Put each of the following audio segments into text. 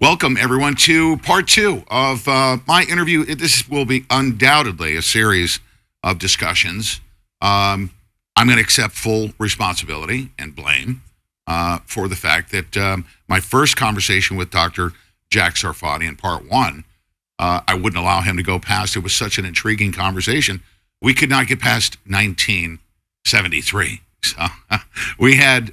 Welcome, everyone, to part two of my interview. This will be undoubtedly a series of discussions. I'm going to accept full responsibility and blame for the fact that my first conversation with Dr. Jack Sarfatti in part one, I wouldn't allow him to go past. It was such an intriguing conversation. We could not get past 1973. So we had...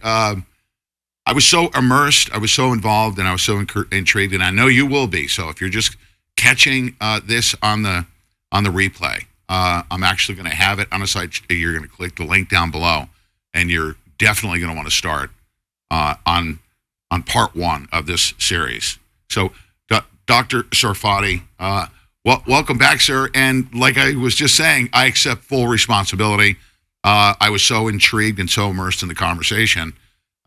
I was so immersed, I was so involved, and I was so intrigued, and I know you will be. So if you're just catching this on the replay, I'm actually going to have it on a site. You're going to click the link down below, and you're definitely going to want to start on part one of this series. So, Dr. Sarfatti, welcome back, sir. And like I was just saying, I accept full responsibility. I was so intrigued and so immersed in the conversation.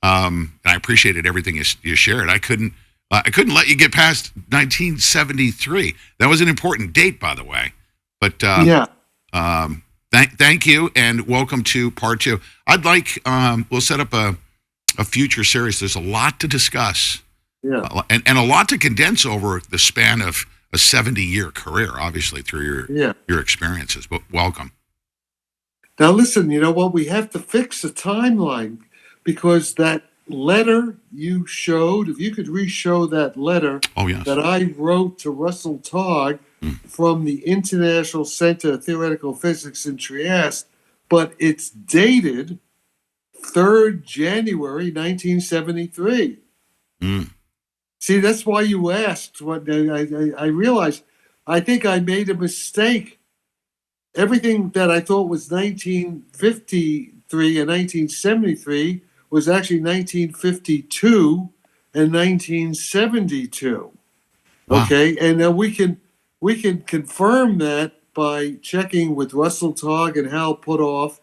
And I appreciated everything you shared. I couldn't let you get past 1973. That was an important date, by the way. But thank you, and welcome to part two. I'd like we'll set up a future series. There's a lot to discuss, and a lot to condense over the span of a 70-year career, obviously through your experiences. But welcome. Now, listen. You know what? We have to fix the timeline. Because that letter you showed, if you could re-show that letter that I wrote to Russell Targ from the International Center of Theoretical Physics in Trieste, but it's dated 3rd January 1973. See, that's why you asked. What I realized, I think I made a mistake. Everything that I thought was 1953 and 1973 was actually 1952 and 1972. Wow. Okay, and we can confirm that by checking with Russell Targ and Hal Puthoff,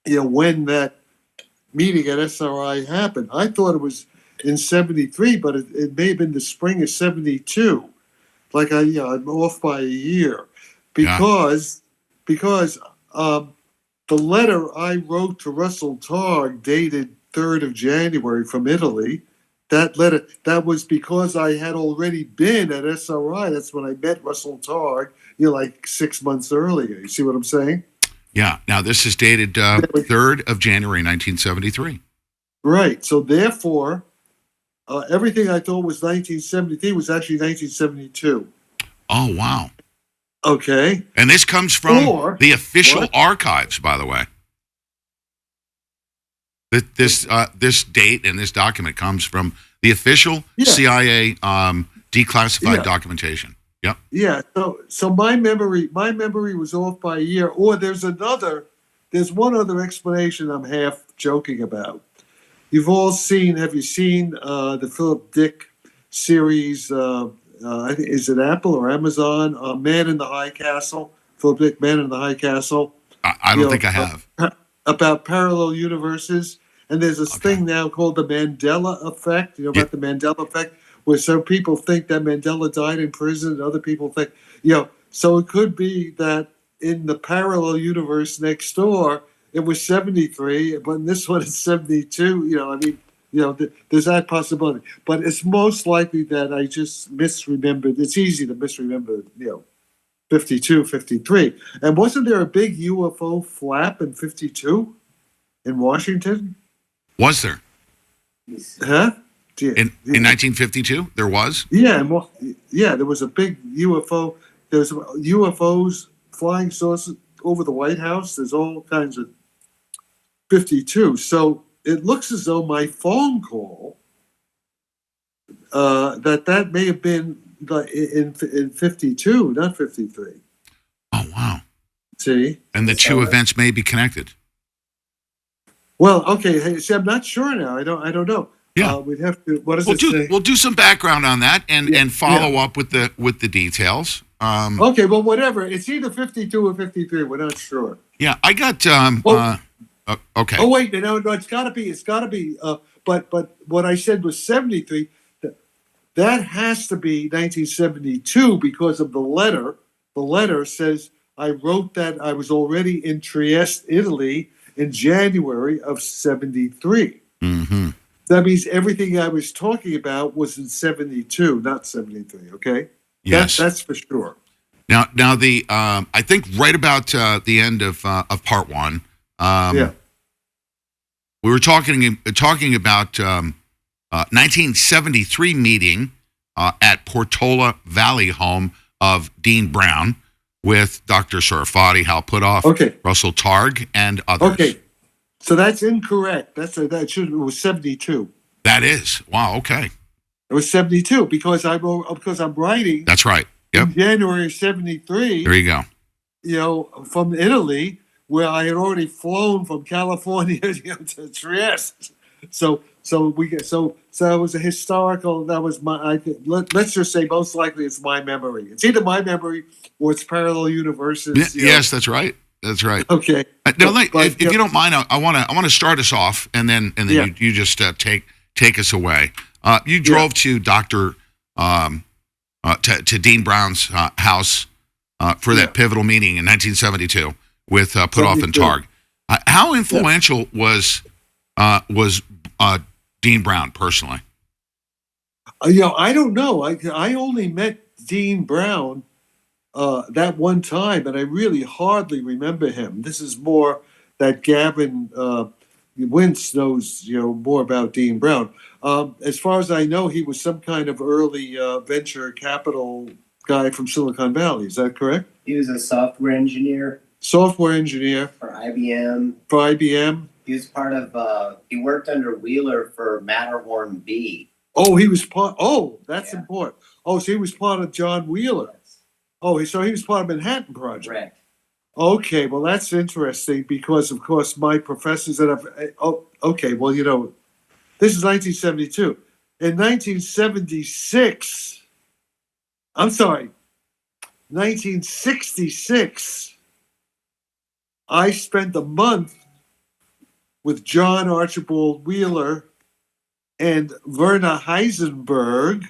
when that meeting at SRI happened. I thought it was in 73, but it may have been the spring of 72. Like I'm off by a year because the letter I wrote to Russell Targ dated 3rd of January from Italy. That letter, that was because I had already been at SRI. That's when I met Russell Targ, like 6 months earlier. You see what I'm saying? Yeah. Now, this is dated 3rd of January, 1973. Right. So, therefore, everything I thought was 1973 was actually 1972. Oh, wow. Okay. And this comes from the official archives, by the way. This date and this document comes from the official CIA declassified documentation. Yep. Yeah. So my memory was off by a year. Or there's one other explanation I'm half joking about. Have you seen the Philip Dick series? Is it Apple or Amazon? Man in the High Castle. Philip Dick, Man in the High Castle. I don't think I have. About parallel universes. And there's this thing now called the Mandela effect. About the Mandela effect, where some people think that Mandela died in prison, and other people think, so it could be that in the parallel universe next door, it was 73, but in this one it's 72. There's that possibility. But it's most likely that I just misremembered. It's easy to misremember, 52, 53. And wasn't there a big UFO flap in 52 in Washington? Was there? Huh? In 1952, there was? Yeah, there was a big UFO. There's UFOs, flying saucers over the White House. There's all kinds of 52. So it looks as though my phone call, that may have been in 52, not 53. Oh, wow. See? And the two events may be connected. Well, okay. Hey, see, I'm not sure now. I don't know. Yeah, we'd have to. What does it say? We'll do some background on that and follow up with the details. Okay, well, whatever. It's either 52 or 53. We're not sure. Yeah, I got. Okay. Oh wait, no, it's got to be. But what I said was 73. That has to be 1972 because of the letter. The letter says I wrote that I was already in Trieste, Italy, in January of 73. Mm-hmm. That means everything I was talking about was in 72, not 73. Okay, Yes. that's for sure. Now the I think right about the end of part one, Yeah. we were talking about 1973 meeting at Portola Valley home of Dean Brown with Dr. Sarfatti, Hal Puthoff, Okay. Russell Targ, and others. Okay. So that's incorrect. It was 72. That is. Wow, okay. It was 72 because I'm writing That's right. Yep. in January of 73. There you go. From Italy, where I had already flown from California to Trieste. So it was a historical. That was let's just say most likely it's my memory. It's either my memory or it's parallel universes. Yes, that's right. That's right. Okay. Now, if you don't mind, I want to start us off, and then you just take us away. You drove to to Dean Brown's house for that pivotal meeting in 1972 with Puthoff and Targ. How influential was Dean Brown personally? I don't know. I only met Dean Brown that one time, and I really hardly remember him. This is more that Gavin Wintz knows, more about Dean Brown. As far as I know, he was some kind of early venture capital guy from Silicon Valley. Is that correct? He was a software engineer. Software engineer for IBM. For IBM. He was part of. He worked under Wheeler for Matterhorn B. Oh, he was part. Oh, that's important. Oh, so he was part of John Wheeler. Yes. Oh, so he was part of Manhattan Project. Correct. Okay, well, that's interesting because, of course, my professors that have. Oh, okay, well, this is 1972. In 1976, I'm sorry, 1966, I spent a month with John Archibald Wheeler and Werner Heisenberg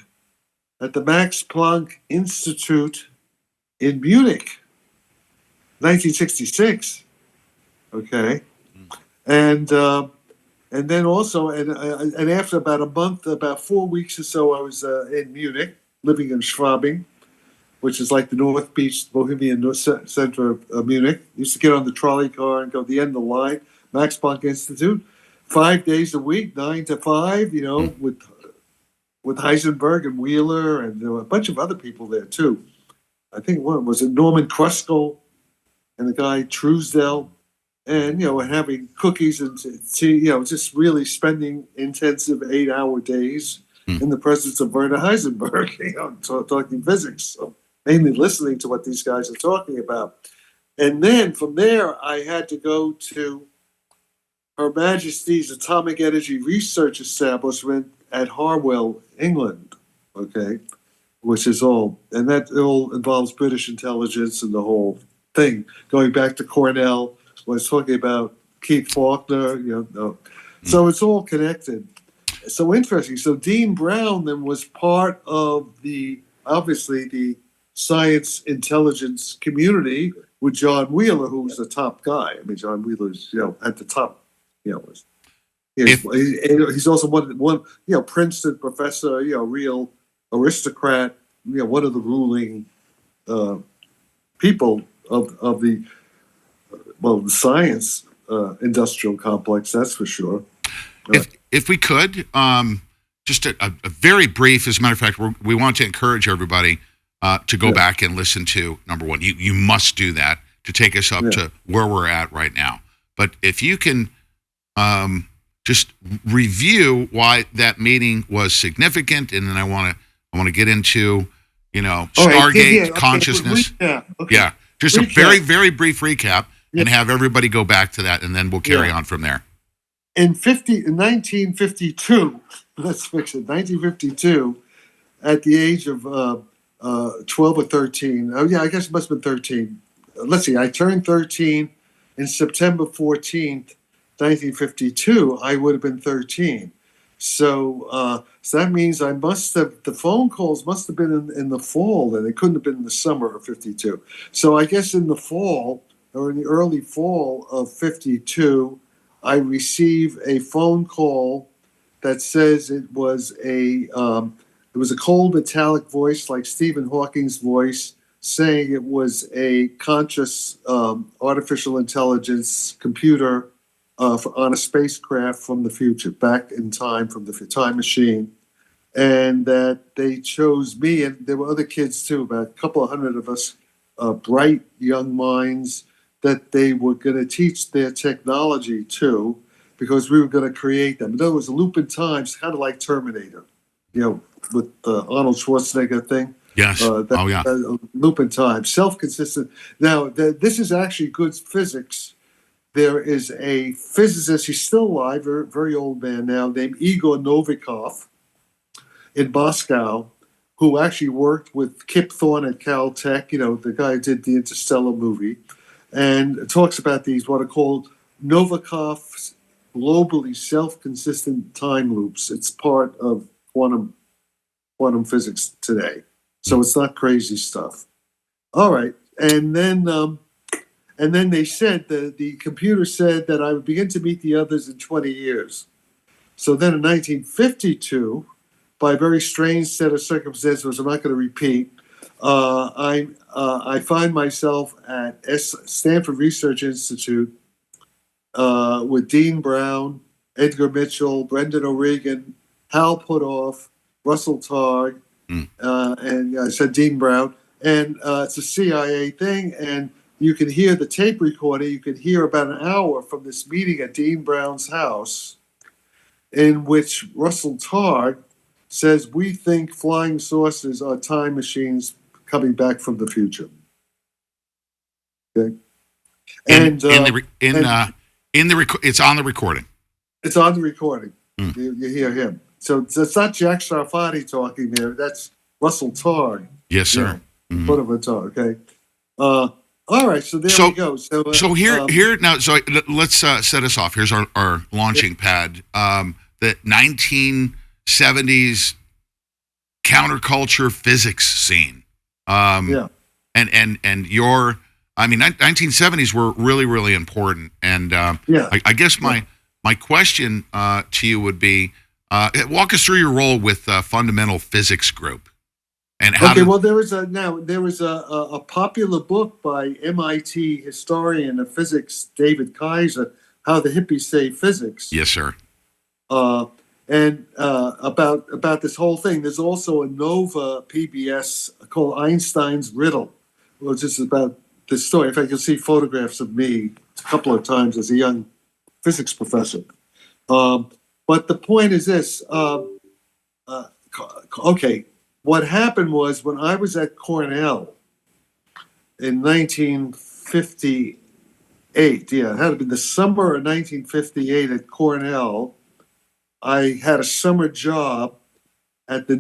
at the Max Planck Institute in Munich. 1966. Okay. And then also, and after about a month, about 4 weeks or so, I was in Munich, living in Schwabing, which is like the North Beach, Bohemian center of Munich. Used to get on the trolley car and go to the end of the line, Max Planck Institute, 5 days a week, 9 to 5, with Heisenberg and Wheeler, and there were a bunch of other people there too. I think was it Norman Kruskal and the guy Truesdell, and having cookies and tea, just really spending intensive 8-hour days in the presence of Werner Heisenberg, talking physics, so mainly listening to what these guys are talking about. And then from there, I had to go to Her Majesty's Atomic Energy Research Establishment at Harwell, England, okay, which is all, and that all involves British intelligence and the whole thing, going back to Cornell, was talking about Keith Faulkner, so it's all connected. So interesting. So Dean Brown then was part of obviously the science intelligence community with John Wheeler, who was the top guy. I mean, John Wheeler's, at the top, he's also one, Princeton professor, real aristocrat, one of the ruling people of the science industrial complex, that's for sure. If we could, just a very brief, as a matter of fact, we want to encourage everybody to go back and listen to, number one, you must do that to take us up to where we're at right now. But if you can just review why that meeting was significant, and then I want to get into, Stargate consciousness. Yeah, just a very, very brief recap, and have everybody go back to that, and then we'll carry on from there. In 1952, let's fix it. 1952, at the age of 12 or 13. Oh yeah, I guess it must have been 13. Let's see. I turned 13 in September 14th, 1952. I would have been 13. So that means the phone calls must have been in the fall. Then it couldn't have been in the summer of 52. So I guess in the fall or in the early fall of 52. I receive a phone call that says it was a cold metallic voice like Stephen Hawking's voice, saying it was a conscious artificial intelligence computer on a spacecraft from the future, back in time from the time machine, and that they chose me, and there were other kids too, about a couple of hundred of us, bright young minds, that they were going to teach their technology to, because we were going to create them. In other words, a loop in time, it's kind of like Terminator, with the Arnold Schwarzenegger thing. Yes. Loop in time, self-consistent. Now, this is actually good physics. There is a physicist, he's still alive, very, very old man now, named Igor Novikov in Moscow, who actually worked with Kip Thorne at Caltech, the guy who did the Interstellar movie, and talks about these, what are called Novikov's globally self-consistent time loops. It's part of quantum physics today. So it's not crazy stuff. All right. And then they said the computer said that I would begin to meet the others in 20 years. So then in 1952, by a very strange set of circumstances, I'm not going to repeat, I find myself at Stanford Research Institute with Dean Brown, Edgar Mitchell, Brendan O'Regan, Hal Puthoff, Russell Targ, and I said Dean Brown. And it's a CIA thing, and you can hear the tape recording. You can hear about an hour from this meeting at Dean Brown's house, in which Russell Targ says, we think flying saucers are time machines coming back from the future. Okay. It's on the recording. It's on the recording. You hear him. So it's not Jack Sarfatti talking there. That's Russell Targ. Yes, sir. Foot of a Targ. Okay. All right. So there we go. So here now. So let's set us off. Here's our launching pad. The 1970s counterculture physics scene. And your, 1970s were really, really important. And I guess my question to you would be, walk us through your role with Fundamental Physics Group. And how there was a popular book by MIT historian of physics David Kaiser, How the Hippies Saved Physics. Yes, sir. And about this whole thing. There's also a Nova PBS called Einstein's Riddle, which is about this story. In fact, you'll see photographs of me a couple of times as a young physics professor. But the point is this. What happened was, when I was at Cornell in 1958, it had to be the summer of 1958 at Cornell, I had a summer job at the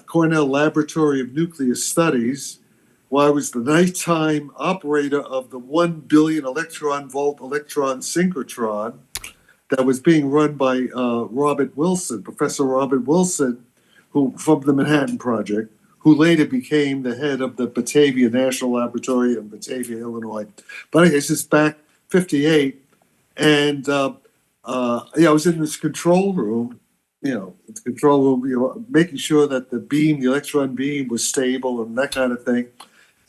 Cornell Laboratory of Nuclear Studies, where I was the nighttime operator of the 1 billion electron volt electron synchrotron that was being run by Professor Robert Wilson, who from the Manhattan Project, who later became the head of the Batavia National Laboratory in Batavia, Illinois. But anyway, this is back 58, and I was in this control room, making sure that the electron beam was stable and that kind of thing.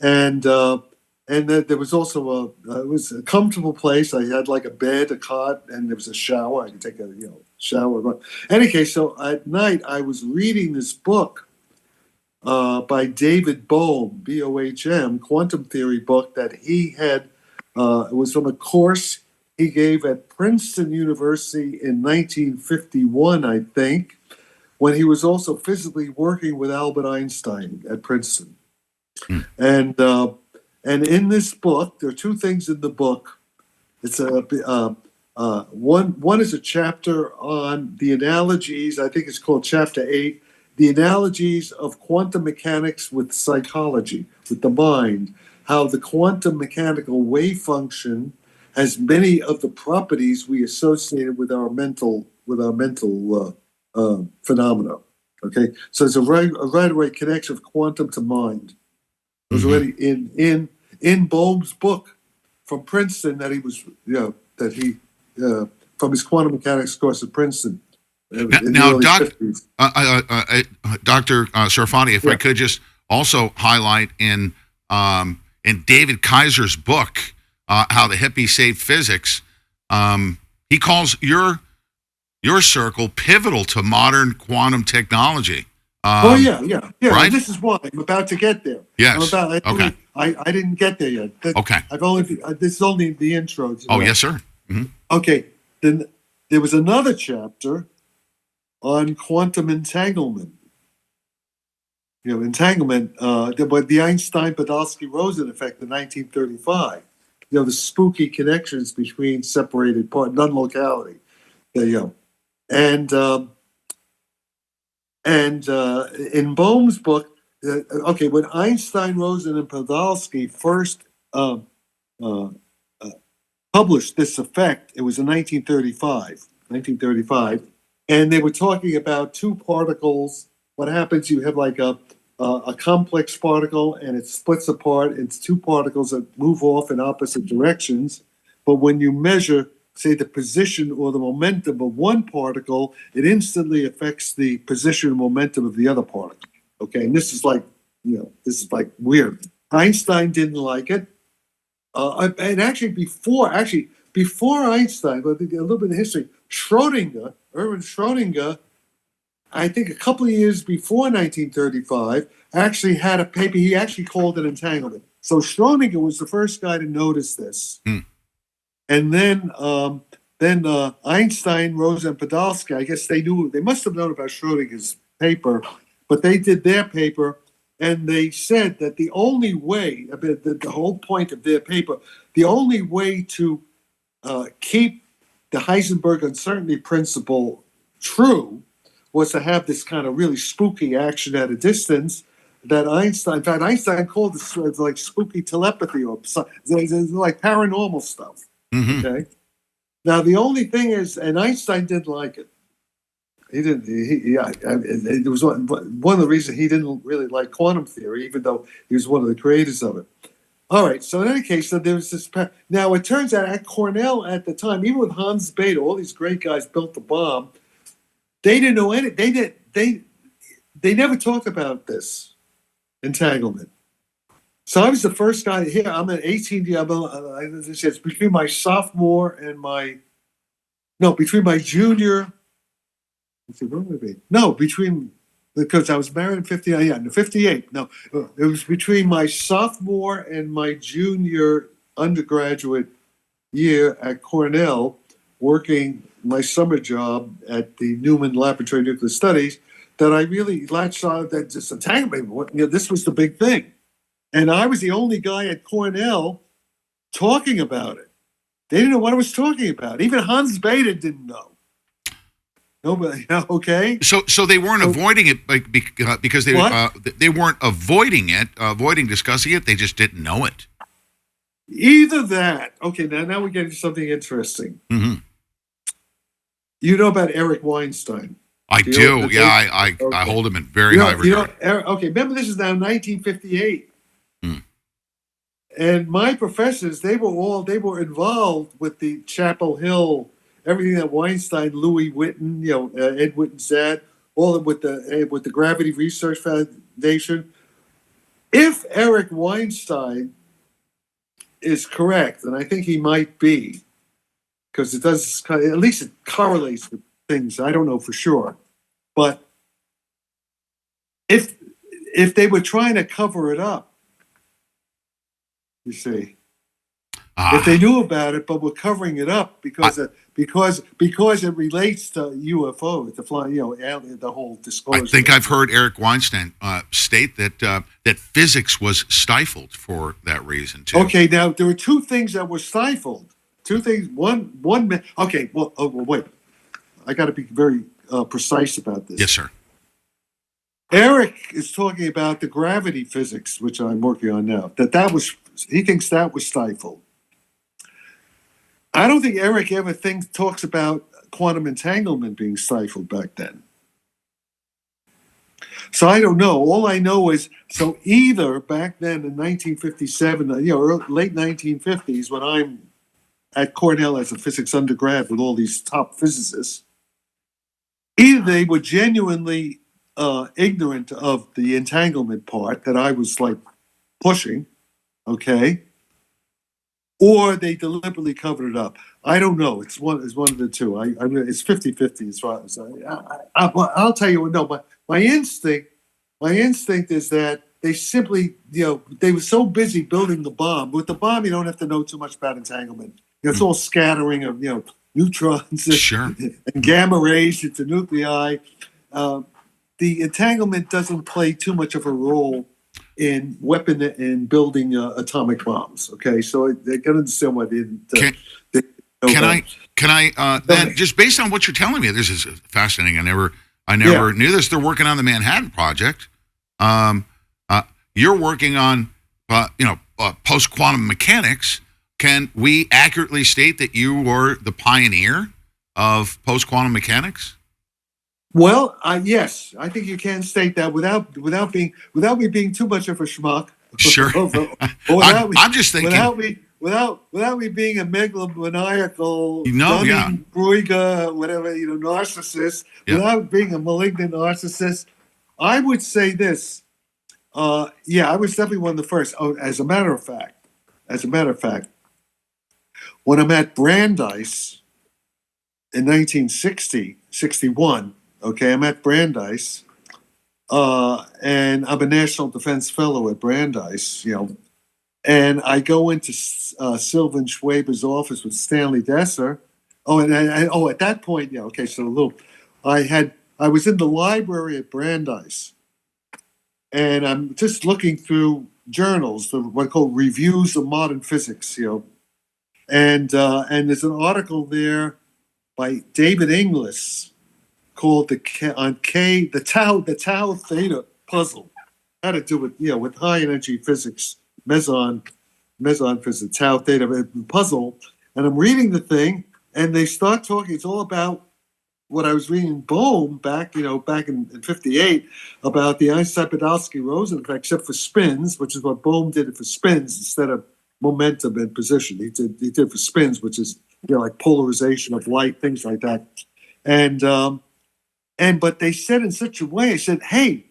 And then there was also it was a comfortable place. I had like a bed, a cot, and there was a shower. I could take a shower. In any case, so at night I was reading this book by David Bohm, Bohm, quantum theory book that he had. It was from a course he gave at Princeton University in 1951, I think, when he was also physically working with Albert Einstein at Princeton. And in this book, there are two things in the book. It's one is a chapter on the analogies. I think it's called Chapter 8, the analogies of quantum mechanics with psychology, with the mind, how the quantum mechanical wave function has many of the properties we associated with our mental phenomena. Okay, so it's a right away connection of quantum to mind. It was already in Bohm's book from Princeton that he was from his quantum mechanics course at Princeton. in the Now, early 50s. Dr. Sarfatti, if I could just also highlight in David Kaiser's book, How the Hippies Saved Physics, he calls your circle pivotal to modern quantum technology. Yeah. Right? This is why I'm about to get there. Yes. Okay. I didn't get there yet. Okay. This is only the intro. Oh, yes, sir. Mm-hmm. Okay. Then there was another chapter on quantum entanglement. Entanglement, the Einstein-Podolsky-Rosen effect in 1935. The spooky connections between separated non-locality. And in Bohm's book, when Einstein, Rosen, and Podolsky first published this effect, it was in 1935, and they were talking about two particles. What happens? You have like a complex particle, and it splits apart. It's two particles that move off in opposite directions. But when you measure, say, the position or the momentum of one particle, it instantly affects the position and momentum of the other particle. Okay, and this is like weird. Einstein didn't like it, and actually before Einstein, but a little bit of history. Erwin Schrödinger, I think a couple of years before 1935, actually had a paper. He actually called it entanglement. So Schrödinger was the first guy to notice this. And then Einstein, Rosen, and Podolsky, I guess they must have known about Schrödinger's paper, but they did their paper, and they said that the only way, the whole point of their paper, the only way to keep the Heisenberg uncertainty principle true was to have this kind of really spooky action at a distance that Einstein called this like spooky telepathy or like paranormal stuff. Mm-hmm. Okay. Now the only thing is, and Einstein didn't like it. He didn't. It was one of the reasons he didn't really like quantum theory, even though he was one of the creators of it. All right. So in any case, so there was this. Now it turns out at Cornell at the time, even with Hans Bethe, all these great guys built the bomb. They didn't know anything. They never talked about this entanglement. So I was the first guy here. I'm an 18 year. It's between my sophomore and between my junior. Let's see, what would it be? No, because I was married in 59. Yeah, no, 58. No, it was between my sophomore and my junior undergraduate year at Cornell, working my summer job at the Newman Laboratory of Nuclear Studies, that I really latched on that this entanglement. This was the big thing. And I was the only guy at Cornell talking about it. They didn't know what I was talking about. Even Hans Bethe didn't know. Nobody, okay? So they weren't avoiding it because they weren't avoiding discussing it. They just didn't know it. Either that. Okay, now we get into something interesting. Mm-hmm. You know about Eric Weinstein? I do. Yeah, I hold him in very high regard. Okay, remember this is now 1958. And my professors, they were involved with the Chapel Hill, everything that Weinstein, Louis Witten, Ed Witten's dad, all with the Gravity Research Foundation. If Eric Weinstein is correct, and I think he might be, because it does at least it correlates with things. I don't know for sure, but if they were trying to cover it up. You see, if they knew about it, but were covering it up because it relates to UFO, the flying, the whole disclosure. I think I've heard Eric Weinstein state that physics was stifled for that reason too. Okay, now there were two things that were stifled. Two things. One. Okay. Well, wait. I got to be very precise about this. Yes, sir. Eric is talking about the gravity physics, which I'm working on now. He thinks that was stifled. I don't think Eric ever talks about quantum entanglement being stifled back then. So I don't know. All I know is, so either back then in 1957, late 1950s, when I'm at Cornell as a physics undergrad with all these top physicists, Either they were genuinely ignorant of the entanglement part that I was like pushing, okay, or they deliberately covered it up. I don't know. It's one of the two. I mean, it's 50-50 as far as I'll tell you what. No, my instinct is that they simply, they were so busy building the bomb. With the bomb, you don't have to know too much about entanglement. It's all scattering of neutrons Sure. and gamma rays into nuclei. The entanglement doesn't play too much of a role in building atomic bombs. Okay, so they can understand why they didn't. Can I then, just based on what you're telling me, this is fascinating. I never knew this. They're working on the Manhattan Project. You're working on post quantum mechanics. Can we accurately state that you were the pioneer of post quantum mechanics? Well, yes, I think you can state that without me being too much of a schmuck. Sure. I'm just thinking without me being a megalomaniacal, Bruiger, whatever, narcissist. Yeah. Without being a malignant narcissist, I would say this. I was definitely one of the first. Oh, as a matter of fact, when I'm at Brandeis in 1961. Okay, I'm at Brandeis, and I'm a National Defense Fellow at Brandeis, and I go into Sylvan Schwaber's office with Stanley Desser. Oh, and at that point, I was in the library at Brandeis, and I'm just looking through journals, what are called reviews of modern physics, and there's an article there by David Inglis called the Tau Theta puzzle. Had to do with high energy physics, meson physics, Tau Theta puzzle. And I'm reading the thing, and they start talking. It's all about what I was reading in Bohm back in 58 about the Einstein-Podolsky-Rosen effect, except for spins, which is what Bohm did it for spins instead of momentum and position. He did for spins, which is like polarization of light, things like that. But they said in such a way, I said, hey,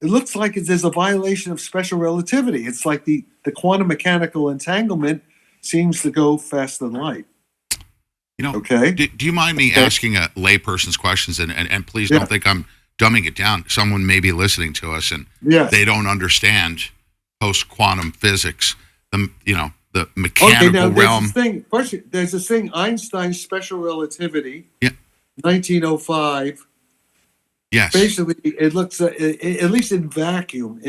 it looks like there's a violation of special relativity. It's like the quantum mechanical entanglement seems to go faster than light. Okay. Do you mind me asking a layperson's questions? And please don't think I'm dumbing it down. Someone may be listening to us and they don't understand post-quantum physics, the mechanical realm. There's this thing, Einstein's special relativity, 1905. Yes. Basically, it looks at least in vacuum.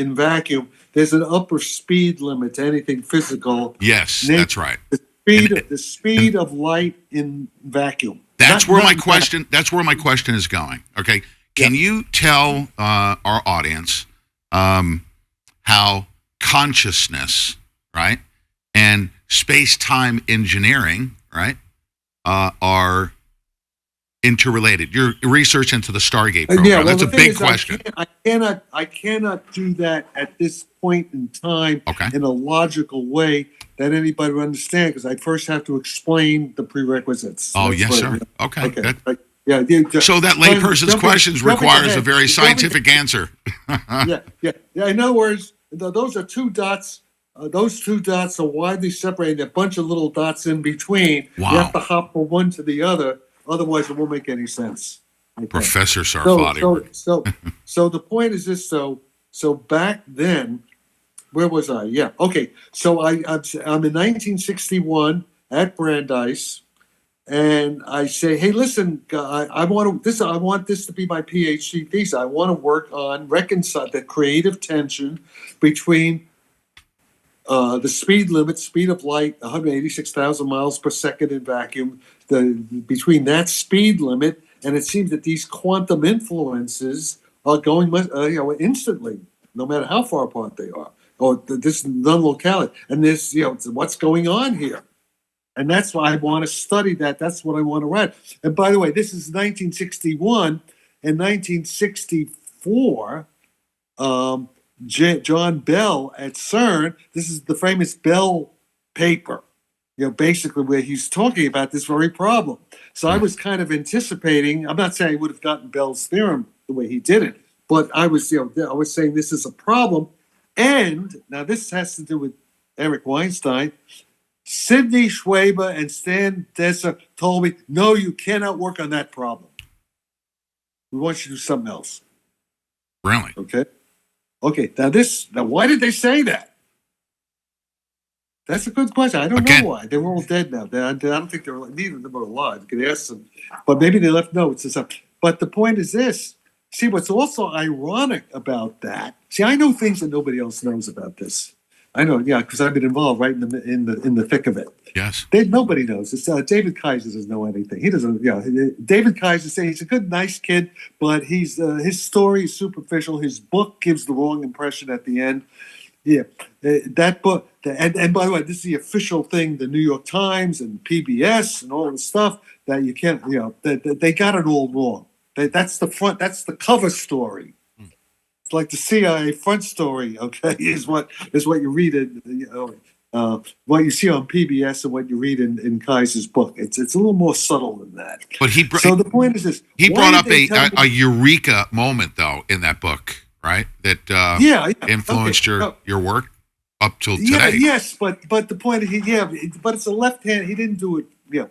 There's an upper speed limit to anything physical. Yes, that's right. The speed of light in vacuum. That's where my question is going. Okay, can you tell our audience how consciousness, right, and space-time engineering, right, are interrelated? Your research into the Stargate program. That's a big question. I cannot do that at this point in time in a logical way that anybody would understand, because I first have to explain the prerequisites. Oh, yes, sir. Okay. So that layperson's questions requires a very scientific answer. Yeah. In other words, those are two dots. Those two dots are widely separated. A bunch of little dots in between. Wow. You have to hop from one to the other. Otherwise, it won't make any sense. Okay. Professor Sarfatti. So the point is this. So back then, where was I? Yeah. Okay. So I'm in 1961 at Brandeis, and I say, hey, listen, I want this to be my PhD thesis. I want to work on reconcile the creative tension between the speed limit, speed of light, 186,000 miles per second in vacuum, between that speed limit, and it seems that these quantum influences are going instantly, no matter how far apart they are, or this non-locality, and this, what's going on here. And that's why I want to study that. That's what I want to write. And by the way, this is 1961. In 1964, John Bell at CERN, this is the famous Bell paper. basically where he's talking about this very problem. So I Hmm. was kind of anticipating. I'm not saying I would have gotten Bell's theorem the way he did it, but I was saying this is a problem. And now this has to do with Eric Weinstein. Sidney Schwaber and Stan Desser told me, no, you cannot work on that problem. We want you to do something else. Really? Okay. Okay. Now why did they say that? That's a good question. I don't Again. know why. They were all dead now. I don't think neither of them are alive. You could ask them. But maybe they left notes or something. But the point is this. See, what's also ironic about that. See, I know things that nobody else knows about this. I know, yeah, because I've been involved right in the thick of it. Yes. Nobody knows. It's David Kaiser doesn't know anything. He doesn't. Yeah, David Kaiser says he's a good, nice kid, but his story is superficial. His book gives the wrong impression at the end. Yeah, that book. And by the way, this is the official thing. The New York Times and PBS and all the stuff that you can't. They got it all wrong. That's the front. That's the cover story. It's like the CIA front story. Okay, is what you read in what you see on PBS and what you read in Kaiser's book. It's a little more subtle than that. But so the point is this: he why brought did up they a eureka moment though in that book, right? That influenced your work up till today. Yeah, yes, but the point is, but it's a left hand. He didn't do it. Yeah,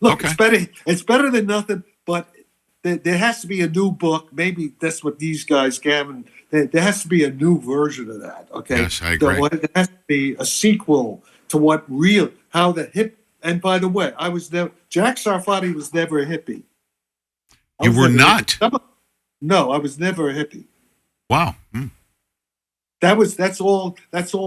look, okay. it's better. It's better than nothing. But there has to be a new book. Maybe that's what these guys, Gavin. There has to be a new version of that. Okay. Yes, I agree. There has to be a sequel to how the hip. And by the way, Jack Sarfatti was never a hippie. You were not? No, I was never a hippie. Wow. That's all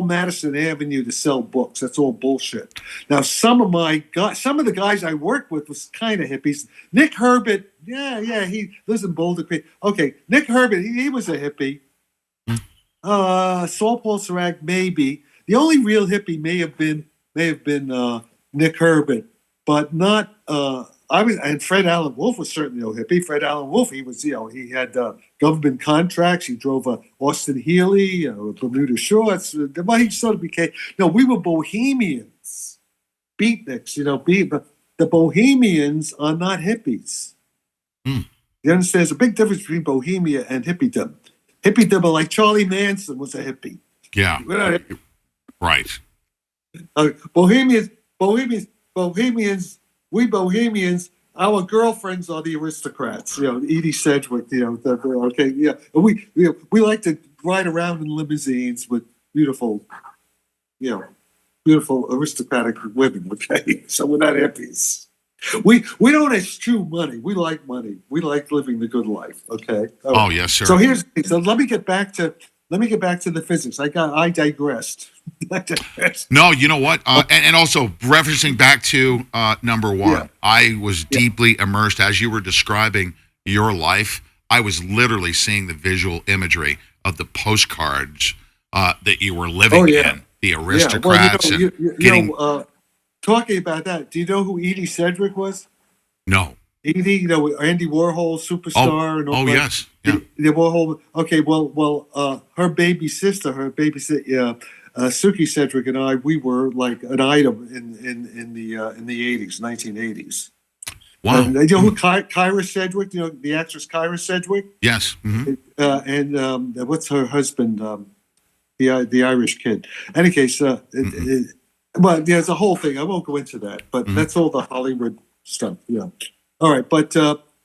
Madison Avenue to sell books. That's all bullshit. Now some of the guys I worked with was kind of hippies. Nick Herbert, yeah, he lives in Boulder Creek. Okay, Nick Herbert, he was a hippie. Saul Paul Sarag, maybe. The only real hippie may have been Nick Herbert, but not and Fred Allen Wolf was certainly no hippie. Fred Allen Wolf, he was, he had government contracts. He drove a Austin Healey, Bermuda shorts. Well, he sort of became. No, we were bohemians, beatniks. But the bohemians are not hippies. You understand? There's a big difference between bohemia and hippiedom. Hippiedom, like Charlie Manson was a hippie. Yeah. Right. Bohemians. We Bohemians, our girlfriends are the aristocrats. Edie Sedgwick. Okay, yeah. We like to ride around in limousines with beautiful aristocratic women. Okay, so we're not hippies. We don't eschew money. We like money. We like living the good life. Okay. Oh yes, sir. So let me get back to the physics. I digressed. No, you know what? And also referencing back to number one, Yeah. I was deeply immersed as you were describing your life. I was literally seeing the visual imagery of the postcards that you were living in, the aristocrats, talking about that. Do you know who Edie Sedgwick was? No. Edie, Andy Warhol, superstar. Oh yes. Yeah. The Warhol. Okay, well, her baby sister, Suki Sedgwick and I, we were like an item in the 80s, 1980s. Wow. And, you know who Kyra Sedgwick? The actress Kyra Sedgwick. Yes. Mm-hmm. And what's her husband? The Irish kid. In any case, well, there's a whole thing. I won't go into that, but that's all the Hollywood stuff. Yeah. All right, but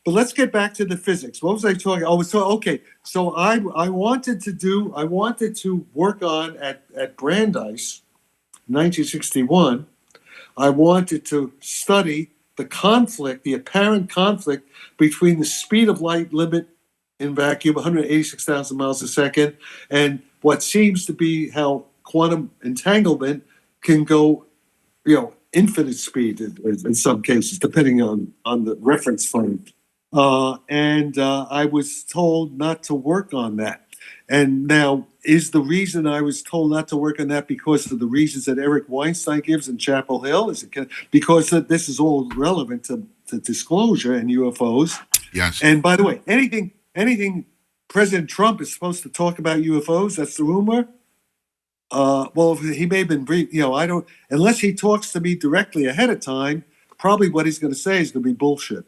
let's get back to the physics. What was I talking? Okay. So I wanted to work on at Brandeis, 1961. I wanted to study the apparent conflict between the speed of light limit in vacuum, 186,000 miles a second, and what seems to be how quantum entanglement can go, infinite speed in some cases, depending on the reference frame. And I was told not to work on that. And now, is the reason I was told not to work on that because of the reasons that Eric Weinstein gives in Chapel Hill? Is it because this is all relevant to disclosure and UFOs? Yes. And by the way, anything President Trump is supposed to talk about UFOs, that's the rumor. Well, he may have been brief. I don't, unless he talks to me directly ahead of time, probably what he's going to say is going to be bullshit.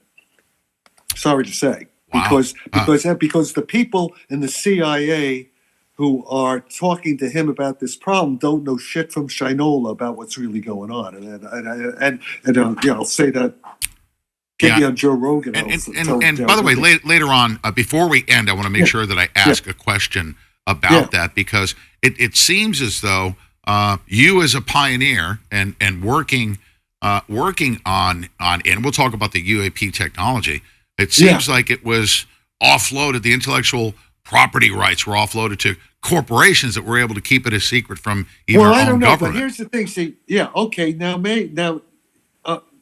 Sorry to say, Wow. because the people in the CIA who are talking to him about this problem don't know shit from Shinola about what's really going on, and I'll say that. Get me on Joe Rogan. And by the way, later on, before we end, I want to make sure that I ask a question about that, because it seems as though you as a pioneer and working on, and we'll talk about the UAP technology. It seems like it was offloaded. The intellectual property rights were offloaded to corporations that were able to keep it a secret from even our own government. But here's the thing. See, okay,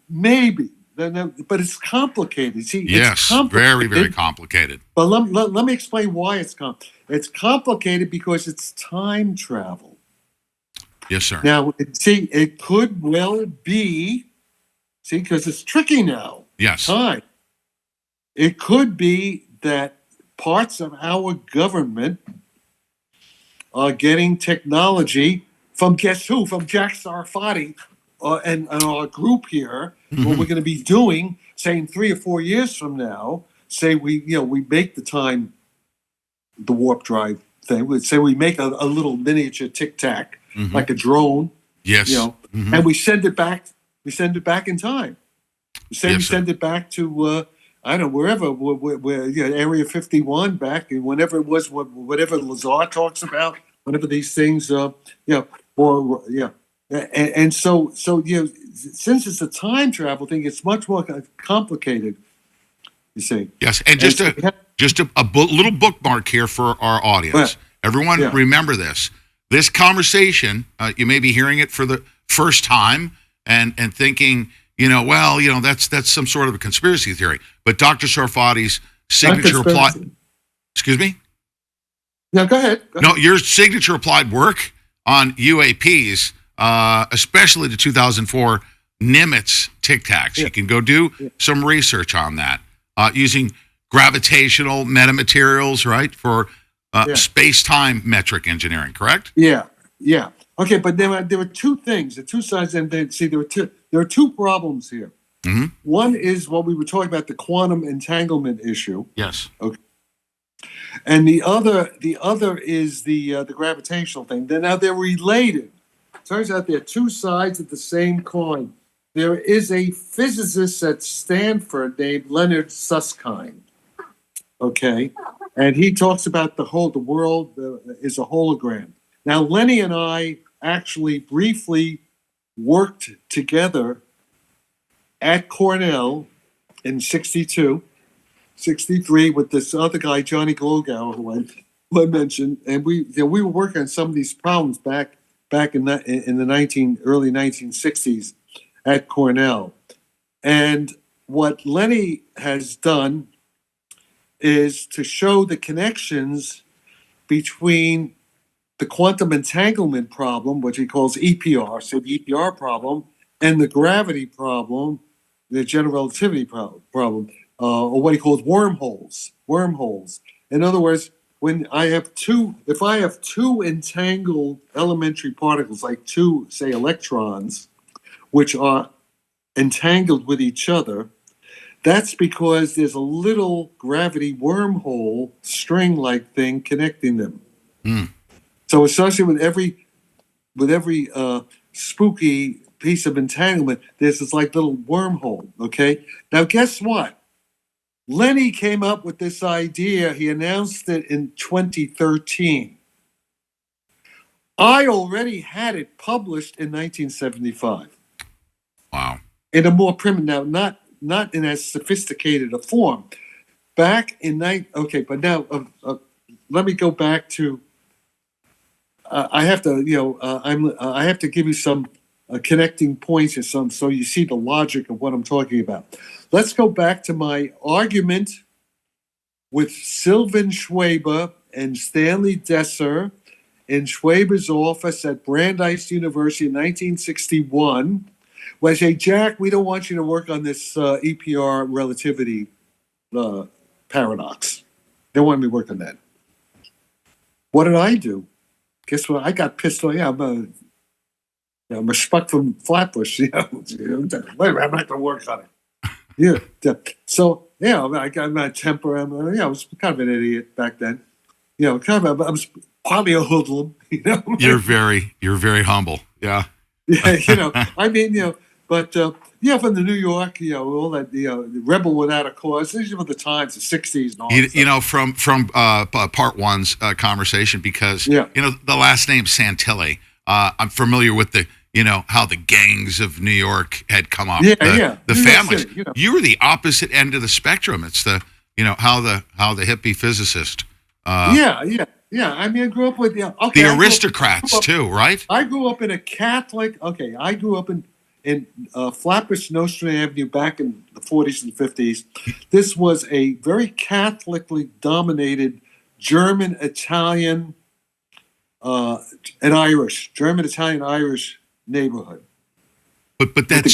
maybe. But it's complicated. See, yes, it's very, very complicated. But let me explain why it's complicated. It's complicated because it's time travel. Yes, sir. Now, see, it could well be, because it's tricky now. Yes. Time. It could be that parts of our government are getting technology from, guess who? From Jack Sarfatti. And our group here, what we're going to be doing, say in 3 or 4 years from now, say we make the warp drive thing. We'd say we make a little miniature tic tac, like a drone. Yes. And we send it back. We send it back in time. We send it back to I don't know, where Area 51 back, and whenever it was, whatever Lazar talks about, whenever these things, And so since it's a time travel thing, it's much more complicated. You see. Yes, and just a little bookmark here for our audience. Everyone, remember this. This conversation, you may be hearing it for the first time and thinking, that's some sort of a conspiracy theory. But Dr. Sarfatti's signature applied. Excuse me. No, go ahead. No, your signature applied work on UAPs. Especially the 2004 Nimitz Tic Tacs. You can go do some research on that using gravitational metamaterials, right, for space-time metric engineering, correct? Yeah. Okay, but there were two things, the two sides, and then see there are two problems here. Mm-hmm. One is what we were talking about, the quantum entanglement issue. Yes. Okay. And the other is the gravitational thing. Now they're related. Turns out there are two sides of the same coin. There is a physicist at Stanford named Leonard Susskind. Okay, and he talks about the world is a hologram. Now, Lenny and I actually briefly worked together at Cornell in 62, 63 with this other guy, Johnny Glogauer, who I mentioned, and we were working on some of these problems back in the early 1960s at Cornell. And what Lenny has done is to show the connections between the quantum entanglement problem, which he calls EPR, so the EPR problem, and the gravity problem, the general relativity problem, or what he calls wormholes. In other words, if I have two entangled elementary particles, like two, say, electrons, which are entangled with each other, that's because there's a little gravity wormhole string-like thing connecting them. So associated with every spooky piece of entanglement, there's this like little wormhole. Okay. Now, guess what? Lenny came up with this idea. He announced it in 2013. I already had it published in 1975. Wow. In a more primitive, now not in as sophisticated a form. Back in but now let me go back to. I have to, I have to give you some connecting points or some, so you see the logic of what I'm talking about. Let's go back to my argument with Sylvan Schwaber and Stanley Desser in Schwaber's office at Brandeis University in 1961. Where I say, Jack, we don't want you to work on this EPR relativity paradox. They wanted me to work on that. What did I do? guess what? I got pissed off. Yeah, I'm a schmuck from Flatbush. Wait a minute, I'm not going to work on it. So I got my temper. I was kind of an idiot back then. Kind of. I was probably a hoodlum. You're very humble. Yeah. Yeah. I mean, but from the New York, all that, the rebel without a cause. These were the times, the '60s, and all. From part one's conversation, because the last name Santilli. I'm familiar with the how the gangs of New York had come up. The families. You were the opposite end of the spectrum. It's the how the hippie physicist. I mean, I grew up with the aristocrats too, right? I grew up in a Catholic. Okay, I grew up in Flatbush, Nostrand Avenue back in the '40s and '50s. This was a very Catholically dominated German, Italian, and Irish, German, Italian, Irish neighborhood. But that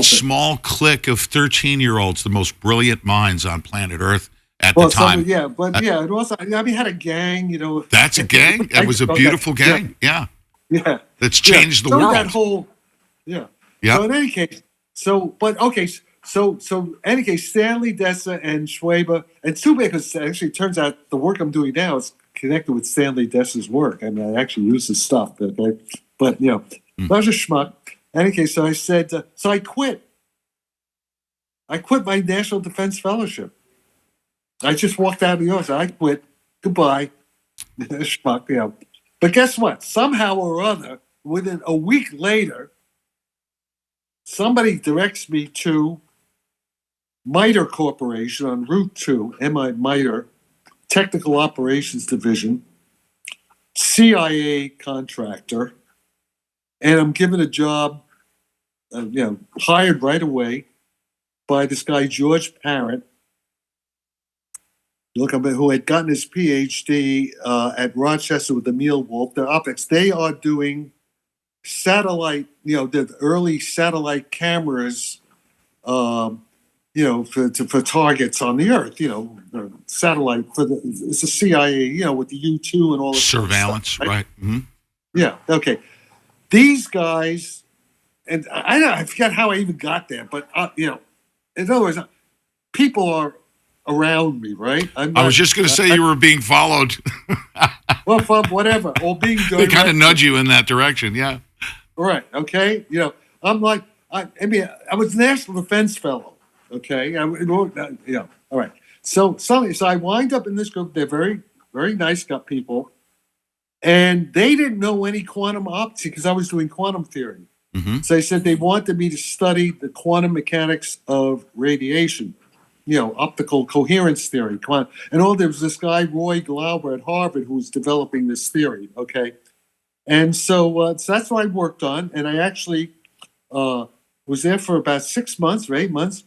small clique of 13-year-olds, the most brilliant minds on planet Earth at the time. It also, I mean, had a gang, That's a gang. It was a beautiful gang. Yeah. That's changed the world. That whole, So in any case, So any case, Stanley, Dessa, and Schwaber, and too bad because actually it turns out the work I'm doing now is connected with Stanley Dessa's work. I mean, I actually use his stuff, okay? But I was a schmuck. In any case, so I said, so I quit. I quit my National Defense Fellowship. I just walked out of the office. I quit. Goodbye. Schmuck, But guess what? Somehow or other, within a week later, somebody directs me to MITRE Corporation on Route 2, MITRE, Technical Operations Division, CIA contractor, and I'm given a job, hired right away by this guy, George Parent, who had gotten his PhD at Rochester with Emil Wolf. They're optics. They are doing satellite, the early satellite cameras, for targets on the Earth, satellite it's the CIA, with the U2 and all the surveillance, stuff, right? Mm-hmm. Yeah. Okay. These guys, and I forget how I even got there, but in other words, people are around me, right? I was just going to say you were being followed. Well, whatever, or being directed. They kind of nudge you in that direction, yeah. Right. Okay. I'm like, I was National Defense Fellow. Okay. All right. So I wind up in this group. They're very, very nice people, and they didn't know any quantum optics because I was doing quantum theory. Mm-hmm. So they said they wanted me to study the quantum mechanics of radiation, optical coherence theory. There was this guy, Roy Glauber at Harvard, who was developing this theory. Okay. And so that's what I worked on. And I actually was there for about 6 months or 8 months.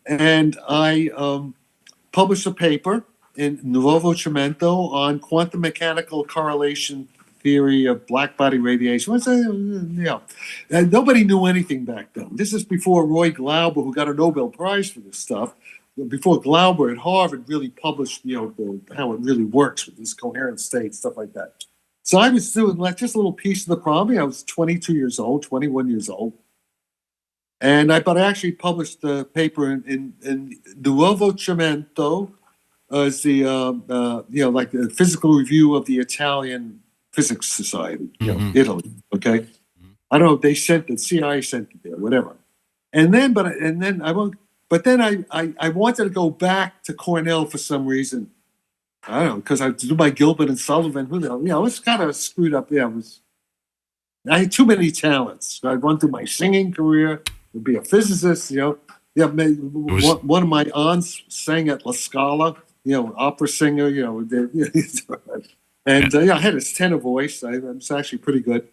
And I published a paper in Nuovo Cemento on quantum mechanical correlation theory of black body radiation. And nobody knew anything back then. This is before Roy Glauber, who got a Nobel Prize for this stuff, before Glauber at Harvard really published, how it really works with this coherent state, stuff like that. So I was doing just a little piece of the problem. I was 22 years old, 21 years old. But I actually published the paper in Nuovo Cemento as the like the physical review of the Italian Physics Society, Italy. Okay, I don't know if they sent the CIA sent it there, whatever. I wanted to go back to Cornell for some reason. I don't know, because I do my Gilbert and Sullivan. It was kind of screwed up. I had too many talents. So I'd run through my singing career. Would be a physicist, one of my aunts sang at La Scala, opera singer, and I had his tenor voice. I was actually pretty good.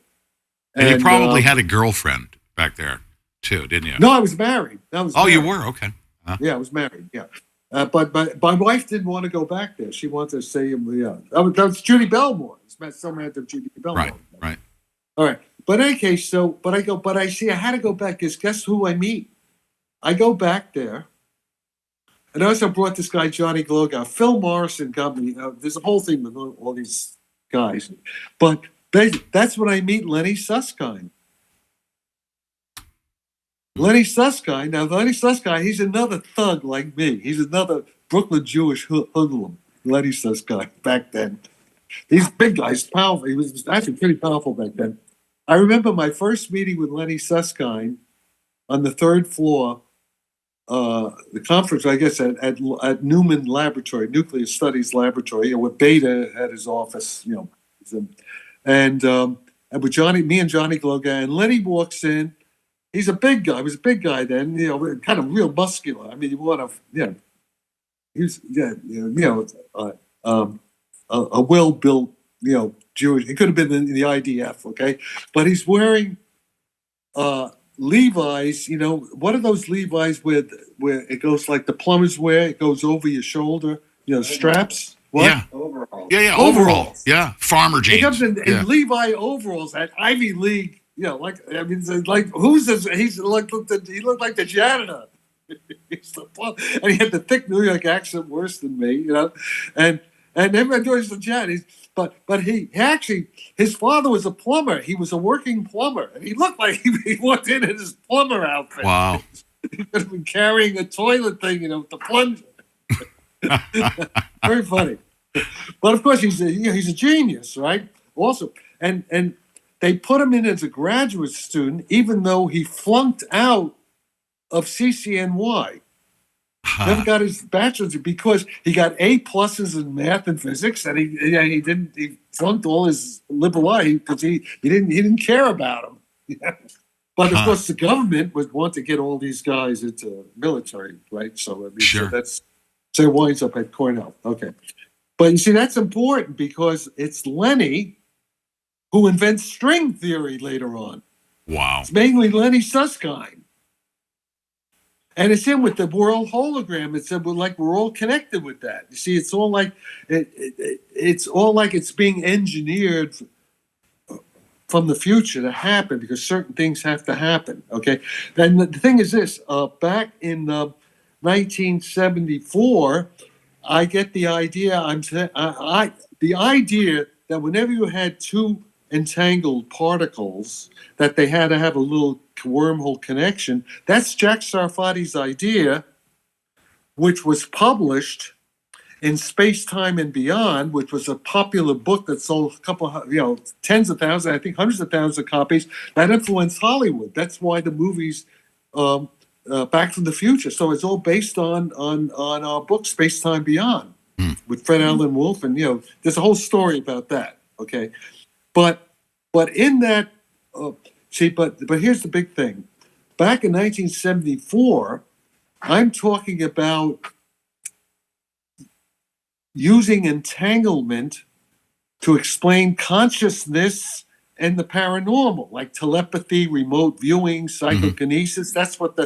And you probably had a girlfriend back there too, didn't you? No, I was married. You were? Okay. Huh? Yeah, I was married. Yeah, but my wife didn't want to go back there. She wanted to say, that was Judy Belmore. It's so mad of Judy Belmore. Right. All right. But in any case, I had to go back because guess who I meet? I go back there, and I also brought this guy, Johnny Gloga. Phil Morrison got me. There's a whole thing with all these guys. But that's when I meet Lenny Susskind. Lenny Susskind. Now, Lenny Susskind, he's another thug like me. He's another Brooklyn Jewish hoodlum. Lenny Susskind back then. He's a big guy. He's powerful. He was actually pretty powerful back then. I remember my first meeting with Lenny Susskind on the third floor, the conference, I guess, at Newman Laboratory, Nuclear Studies Laboratory, where Beta had his office, and with Johnny, me and Johnny Gloga, and Lenny walks in. He's a big guy. He was a big guy then, kind of real muscular. I mean, he was, a well-built, Jewish. He could have been in the IDF, okay? But he's wearing Levi's. What are those Levi's where it goes like the plumbers wear? It goes over your shoulder. Straps. What? Yeah. Overall. Yeah. Overalls. Yeah. Farmer jeans. He comes in Levi overalls at Ivy League. Who's this? He looked like the janitor. And he had the thick New York accent, worse than me, and everybody knows the janitor. But he actually, his father was a plumber. He was a working plumber, and he looked like he walked in his plumber outfit. Wow. He could have been carrying a toilet thing, the plunger. Very funny. But of course, he's a genius, right? Also, and they put him in as a graduate student, even though he flunked out of CCNY. Never got his bachelor's because he got A pluses in math and physics, and he flunked all his liberal arts because he didn't care about them. But of course, the government would want to get all these guys into military, right? So sure. So it winds up at Cornell. Okay, but you see that's important because it's Lenny who invents string theory later on. Wow. It's mainly Lenny Susskind. And it's in with the world hologram. It's like we're all connected with that. You see, it's all like it's being engineered from the future to happen because certain things have to happen. Okay, and the thing is this: back in 1974, I get the idea. The idea that whenever you had two entangled particles, that they had to have a little wormhole connection. That's Jack Sarfatti's idea, which was published in Spacetime and Beyond, which was a popular book that sold a couple, tens of thousands, I think hundreds of thousands of copies. That influenced Hollywood. That's why the movies Back from the Future. So it's all based on our book Spacetime Beyond with Fred Allen Wolf, and there's a whole story about that. Okay, but in that. But here's the big thing. Back in 1974, I'm talking about using entanglement to explain consciousness and the paranormal, like telepathy, remote viewing, psychokinesis. Mm-hmm. That's what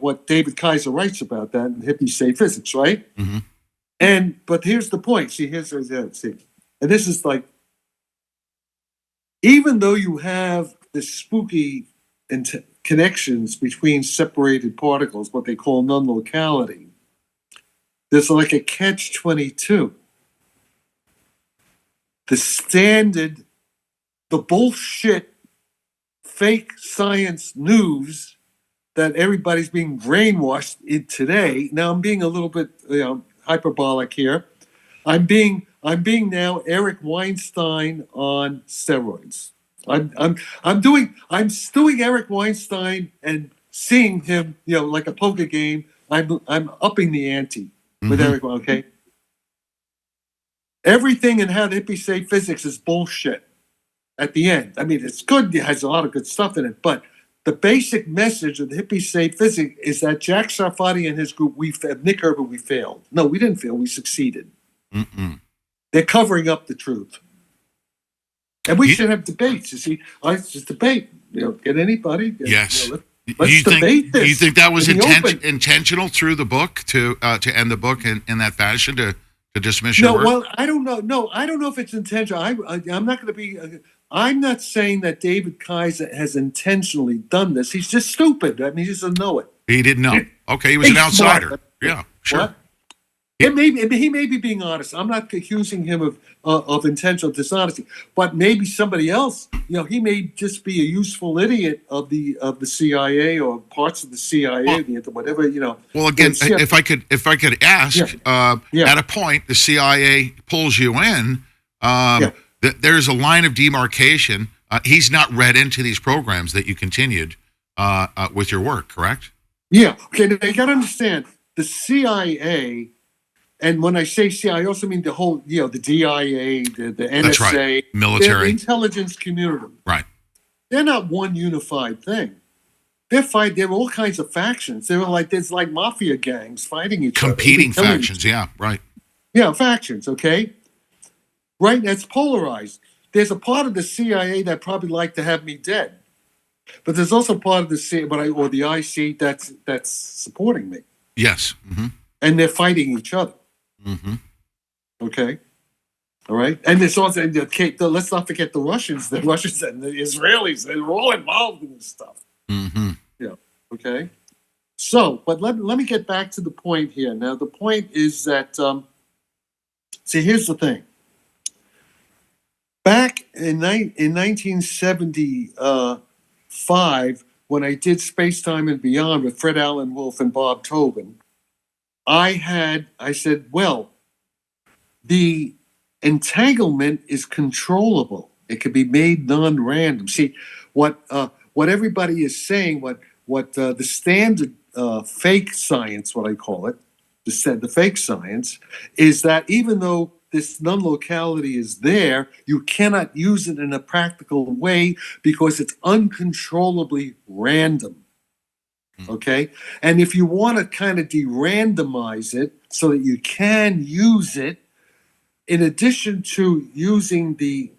what David Kaiser writes about that in Hippies Say Physics, right? Mm-hmm. But here's the point. See, and this is like, even though you have the spooky connections between separated particles, what they call non-locality, there's like a catch-22. The bullshit, fake science news that everybody's being brainwashed in today. Now I'm being a little bit hyperbolic here. I'm being now Eric Weinstein on steroids. I'm stewing Eric Weinstein and seeing him, like a poker game. I'm upping the ante with Eric. Okay. Everything in How the Hippies Say Physics is bullshit. At the end, I mean, it's good. It has a lot of good stuff in it, but the basic message of the Hippies Say Physics is that Jack Sarfatti and his group, Nick Herbert, we failed. No, we didn't fail. We succeeded. Mm-mm. They're covering up the truth. And we should have debates. You see, let's just debate. Get anybody. Yes. Let's debate this. Do you think that was intentional through the book to end the book in that fashion to dismiss your work? No, well, I don't know. No, I don't know if it's intentional. I'm not going to be. I'm not saying that David Kaiser has intentionally done this. He's just stupid. I mean, he doesn't know it. He didn't know. Okay, he was an outsider. Smart. Yeah, sure. What? He may be being honest. I'm not accusing him of intentional dishonesty, but maybe somebody else. He may just be a useful idiot of the CIA or parts of the CIA, whatever. Well, again, Yeah. if I could ask, Yeah. at a point the CIA pulls you in. Yeah. There's a line of demarcation. He's not read into these programs that you continued with your work, correct? Yeah. Okay. Now you got to understand the CIA. And when I say CIA, I also mean the whole, the DIA, the NSA, That's right. Military, the intelligence community. Right. They're not one unified thing. There were all kinds of factions. There's like mafia gangs fighting each other. Competing factions. Yeah. Right. Yeah, factions. Okay. Right. That's polarized. There's a part of the CIA that probably like to have me dead, but there's also part of the CIA, or the IC that's supporting me. Yes. Mm-hmm. And they're fighting each other. Mm-hmm. Okay. All right. And there's also, let's not forget the Russians and the Israelis. They're all involved in this stuff. Mm-hmm. Yeah. Okay. So, but let me get back to the point here. Now, the point is that, see, here's the thing. Back in 1975, when I did Spacetime and Beyond with Fred Allen Wolf and Bob Tobin, I said, well, the entanglement is controllable. It can be made non-random. See, what everybody is saying, what the standard fake science, what I call it, the fake science, is that even though this non-locality is there, you cannot use it in a practical way because it's uncontrollably random. Okay? And if you want to kind of de-randomize it so that you can use it, in addition to using the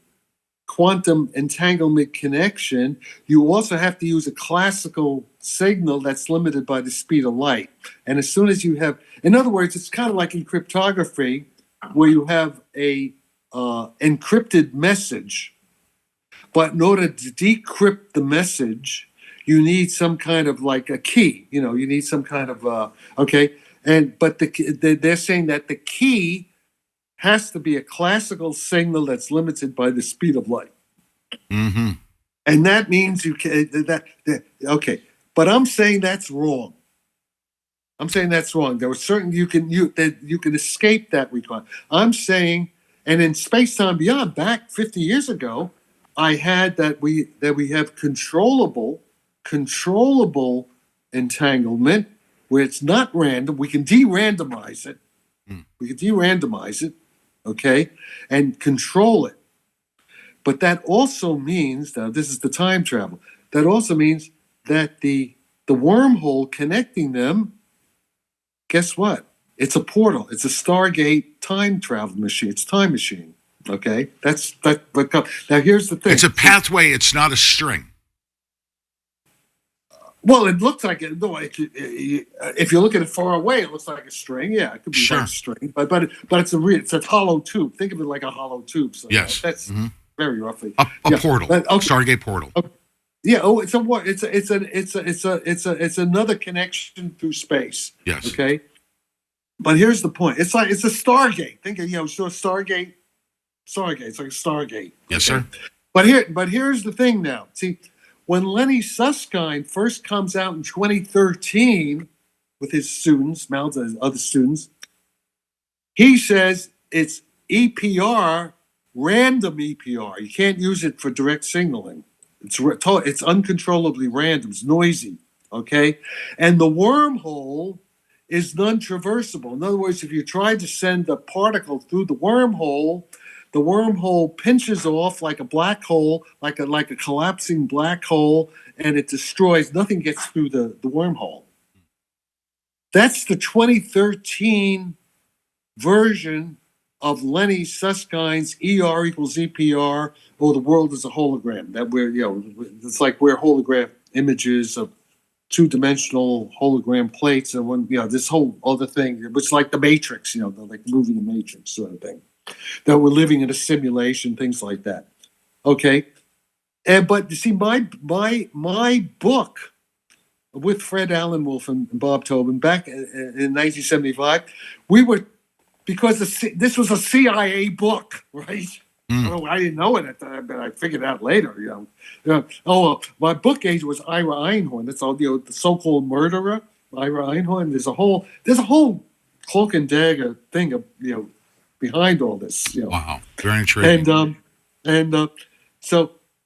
quantum entanglement connection, you also have to use a classical signal that's limited by the speed of light. And as soon as you have, in other words, it's kind of like in cryptography, where you have a encrypted message, but in order to decrypt the message, you need some kind of like a key. You need some kind of okay. But they're saying that the key has to be a classical signal that's limited by the speed of light. Mm-hmm. And that means you can okay. But I'm saying that's wrong. There were certain you can escape that requirement. I'm saying, and in Space-Time Beyond, back 50 years ago, I had that we have controllable entanglement where it's not random. We can de-randomize it. Okay, and control it. But that also means, now this is the time travel, that also means that the wormhole connecting them, guess what? It's a portal. It's a Stargate time travel machine. It's a time machine. Okay? Now here's the thing. It's a pathway. It's not a string. Well, it looks like it. No, if you look at it far away, it looks like a string. Yeah, it could be like a string, but it's a hollow tube. Think of it like a hollow tube. So yes, that's very roughly a portal. Stargate portal. Yeah. Oh, it's another connection through space. Yes. Okay. But here's the point. It's a Stargate. Think of Stargate. It's like a Stargate. Yes, sir. But here's the thing now. See, when Lenny Susskind first comes out in 2013 with his students, Mal's other students, he says it's EPR, random EPR. You can't use it for direct signaling. It's uncontrollably random. It's noisy. Okay, and the wormhole is non-traversable. In other words, if you try to send a particle through the wormhole pinches off like a black hole, like a collapsing black hole, and it destroys. Nothing gets through the wormhole. That's the 2013 version of Lenny Suskind's ER equals EPR, or the world is a hologram. That it's like we're holograph images of two-dimensional hologram plates, and this whole other thing, which is like the Matrix, like the movie The Matrix sort of thing. That we're living in a simulation, things like that. Okay, but you see, my book with Fred Allen Wolf and Bob Tobin back in 1975, we were because this was a CIA book, right? Mm. Oh, I didn't know it at the time, but I figured out later. My book agent was Ira Einhorn. That's all. The so-called murderer, Ira Einhorn. There's a whole cloak and dagger thing of behind all this. Wow, very intriguing.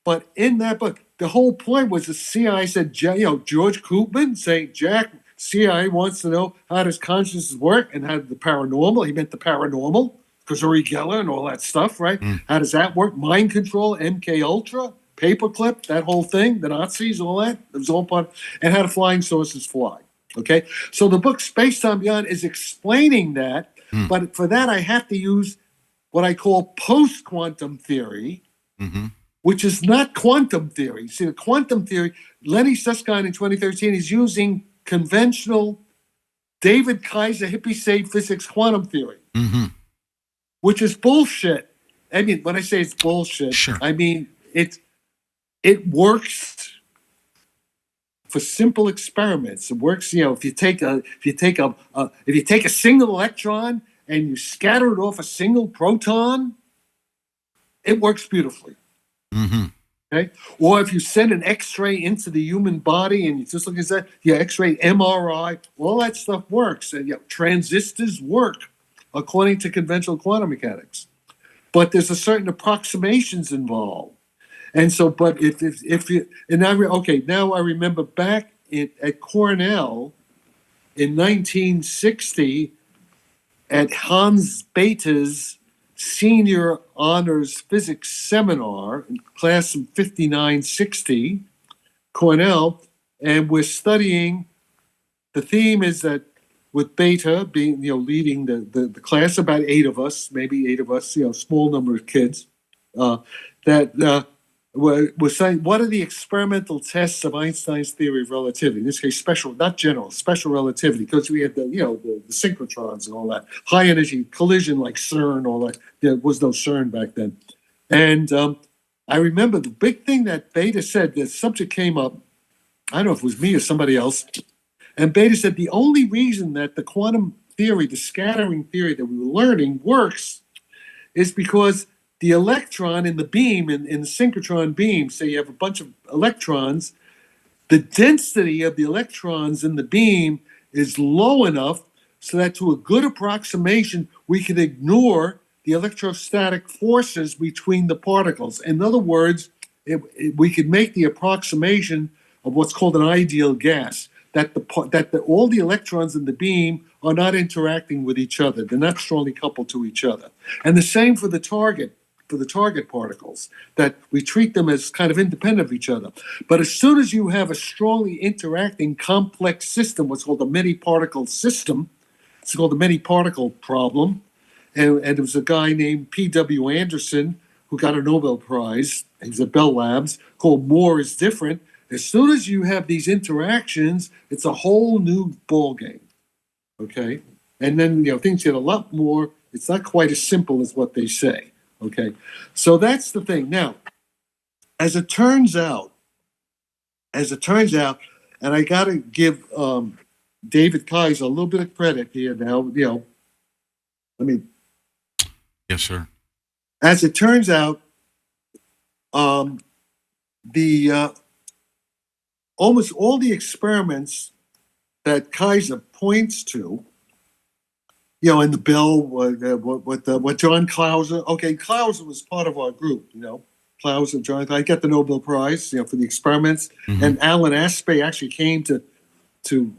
But in that book, the whole point was the CIA said, George Koopman saying, Jack, CIA wants to know how does consciousness work and how the paranormal. He meant the paranormal. Because Uri Geller and all that stuff, right? Mm. How does that work? Mind control, MK Ultra, paperclip, that whole thing, the Nazis, all that. It was all part, and how do flying saucers fly? Okay, so the book Spacetime Beyond is explaining that, but for that I have to use what I call post-quantum theory, which is not quantum theory. See, the quantum theory, Lenny Susskind in 2013 is using conventional David Kaiser hippie-save physics quantum theory. Which is bullshit. I mean, when I say it's bullshit, sure. I mean it works for simple experiments. It works, if you take a single electron and you scatter it off a single proton, it works beautifully. Okay, or if you send an X-ray into the human body and you just look at that, X-ray, MRI, all that stuff works, and transistors work according to conventional quantum mechanics, but there's a certain approximations involved, and so. But if you and now I remember back at Cornell in 1960 at Hans Bethe's senior honors physics seminar, class of 5960, Cornell, and we're studying. The theme is that. With Bethe being, leading the class, about 8 of us, maybe 8 of us, small number of kids, that we're saying, what are the experimental tests of Einstein's theory of relativity? In this case, special, not general, special relativity, because we had the synchrotrons and all that, high energy collision like CERN, all that. There was no CERN back then. And I remember the big thing that Bethe said, the subject came up, I don't know if it was me or somebody else, and Bethe said the only reason that the quantum theory, the scattering theory that we were learning works is because the electron in the beam, in the synchrotron beam, say you have a bunch of electrons, the density of the electrons in the beam is low enough so that to a good approximation, we can ignore the electrostatic forces between the particles. In other words, we could make the approximation of what's called an ideal gas. That all the electrons in the beam are not interacting with each other. They're not strongly coupled to each other. And the same for the target particles, that we treat them as kind of independent of each other. But as soon as you have a strongly interacting complex system, what's called a many-particle system, it's called the many-particle problem, and there was a guy named P.W. Anderson who got a Nobel Prize, he's at Bell Labs, called More is Different. As soon as you have these interactions, it's a whole new ball game, okay? And then, things get a lot more, it's not quite as simple as what they say, okay? So that's the thing. Now, as it turns out, and I got to give David Kaiser a little bit of credit here now, Yes, sir. As it turns out, almost all the experiments that Kaiser points to, in the bill, what John Clauser, Clauser was part of our group, Clauser, John, I got the Nobel Prize, for the experiments, and Alan Aspey actually came to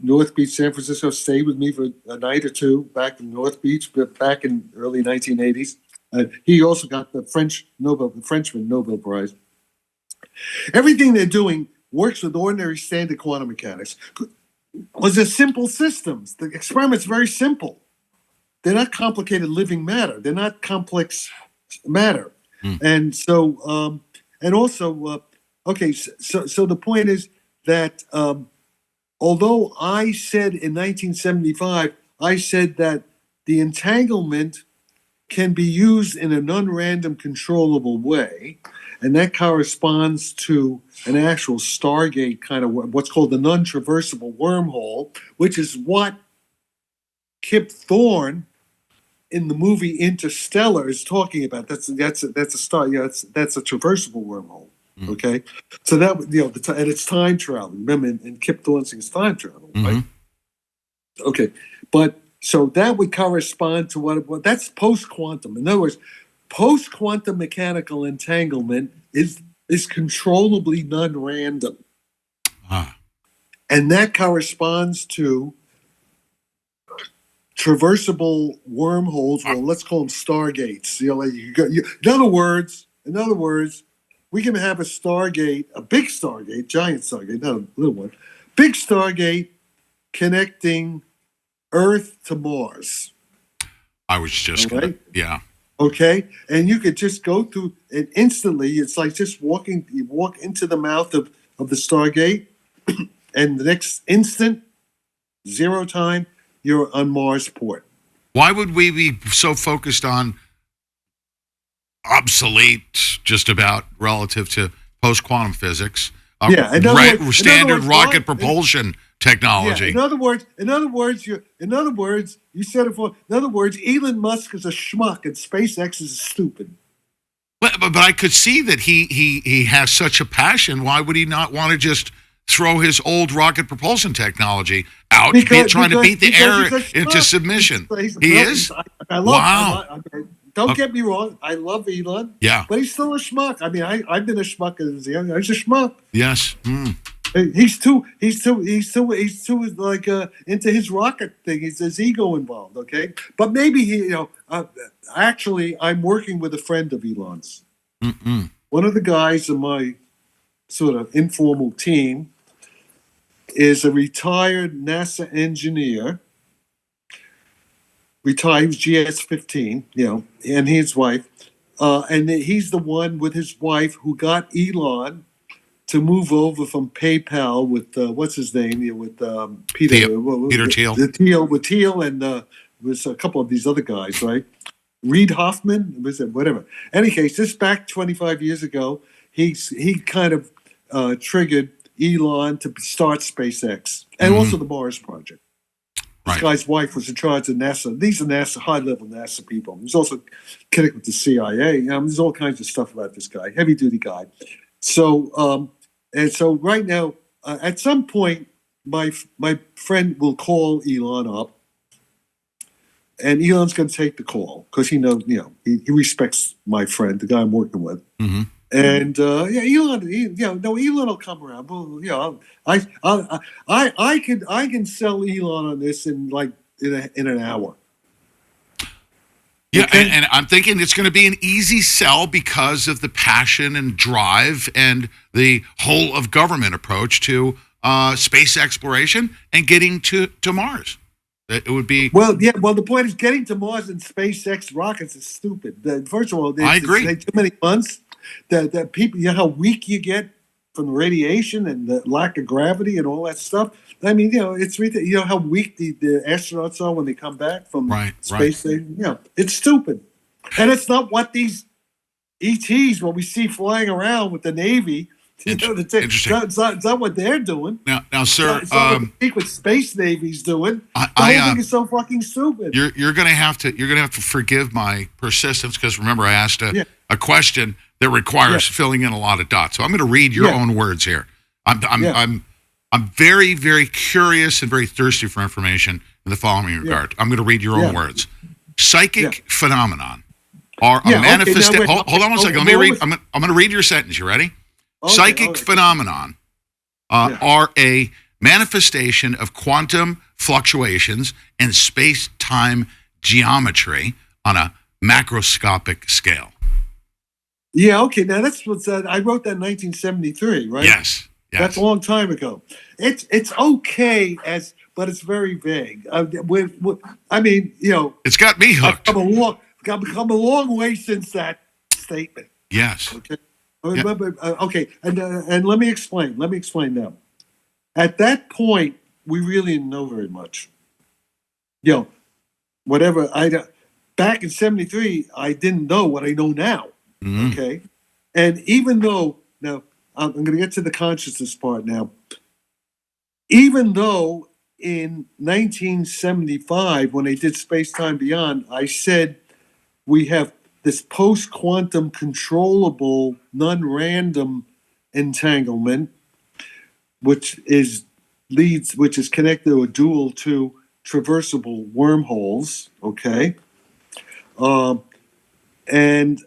North Beach, San Francisco, stayed with me for a night or two back in North Beach, but back in early 1980s. He also got the Frenchman Nobel Prize. Everything they're doing works with ordinary standard quantum mechanics. Those are simple systems. The experiment's very simple. They're not complicated living matter. They're not complex matter. And so, and also, so the point is that although I said in 1975, I said that the entanglement can be used in a non-random controllable way, and that corresponds to an actual Stargate kind of what's called the non-traversable wormhole, which is what Kip Thorne in the movie Interstellar is talking about. That's a star. Yeah, that's a traversable wormhole. Okay, so that and it's time travel. Remember, in Kip Thorne's time travel, right? Okay, but so that would correspond to what that's post quantum. In other words, post quantum mechanical entanglement is controllably non-random, and that corresponds to traversable wormholes. Well, let's call them stargates. In other words, we can have a Stargate, a big Stargate, giant Stargate, not a little one, big Stargate connecting Earth to Mars. I was just going to, yeah. Okay, and you could just go through it instantly. It's like just walking. You walk into the mouth of the Stargate, and the next instant, zero time, you're on Mars port. Why would we be so focused on obsolete, just about relative to post-quantum physics? Standard rocket propulsion technology. Yeah, in other words, you said it for. In other words, Elon Musk is a schmuck and SpaceX is stupid. But I could see that he has such a passion. Why would he not want to just throw his old rocket propulsion technology out, trying to beat the air into submission? He is? Wow. Don't get me wrong. I love Elon. Yeah. But he's still a schmuck. I mean, I've been a schmuck as a young. He's a schmuck. Yes. He's too like into his rocket thing. He's his ego involved. Okay. But maybe actually, I'm working with a friend of Elon's. One of the guys in my sort of informal team is a retired NASA engineer. Retired, he was GS-15, and his wife. And he's the one with his wife who got Elon to move over from PayPal with, what's his name? With Peter Thiel. With Thiel and was a couple of these other guys, right? Reid Hoffman, was it? Whatever. Any case, this back 25 years ago, he kind of triggered Elon to start SpaceX and also the Mars project. This guy's wife was in charge of NASA. These are NASA, high-level NASA people. He's also connected with the CIA. There's all kinds of stuff about this guy, heavy-duty guy. So, so right now, at some point, my friend will call Elon up, and Elon's going to take the call because he knows, he respects my friend, the guy I'm working with. And Elon, Elon will come around. Well, I can sell Elon on this in an hour. Yeah, okay? and I'm thinking it's going to be an easy sell because of the passion and drive and the whole of government approach to space exploration and getting to Mars. It would be the point is getting to Mars and SpaceX rockets is stupid. First of all, I agree. Too many months. That people, how weak you get from the radiation and the lack of gravity and all that stuff. I mean, it's how weak the astronauts are when they come back from space station. It's stupid, and it's not what these ETs, what we see flying around with the Navy. Interesting. It's not what they're doing. Now, sir, it's not what Space Navy's doing. The whole thing is so fucking stupid. You're gonna have to forgive my persistence because remember I asked a question that requires filling in a lot of dots. So I'm going to read your own words here. I'm very, very curious and very thirsty for information in the following regard. I'm going to read your own words. Psychic phenomenon are a manifestation. Hold on one second. Let me read. I'm going to read your sentence. You ready? Okay, psychic phenomenon are a manifestation of quantum fluctuations in space-time geometry on a macroscopic scale. Yeah, okay. Now that's what I wrote that in 1973, right? Yes. That's a long time ago. It's okay but it's very vague. I mean, it's got me hooked. I've come a long way since that statement. Yes. Okay. Okay, and let me explain. Let me explain now. At that point, we really didn't know very much. Whatever back in '73, I didn't know what I know now. Okay, and even though now I'm going to get to the consciousness part now. Even though in 1975, when they did Space Time Beyond, I said we have this post-quantum controllable, non-random entanglement, which is connected to a dual to traversable wormholes. Okay, and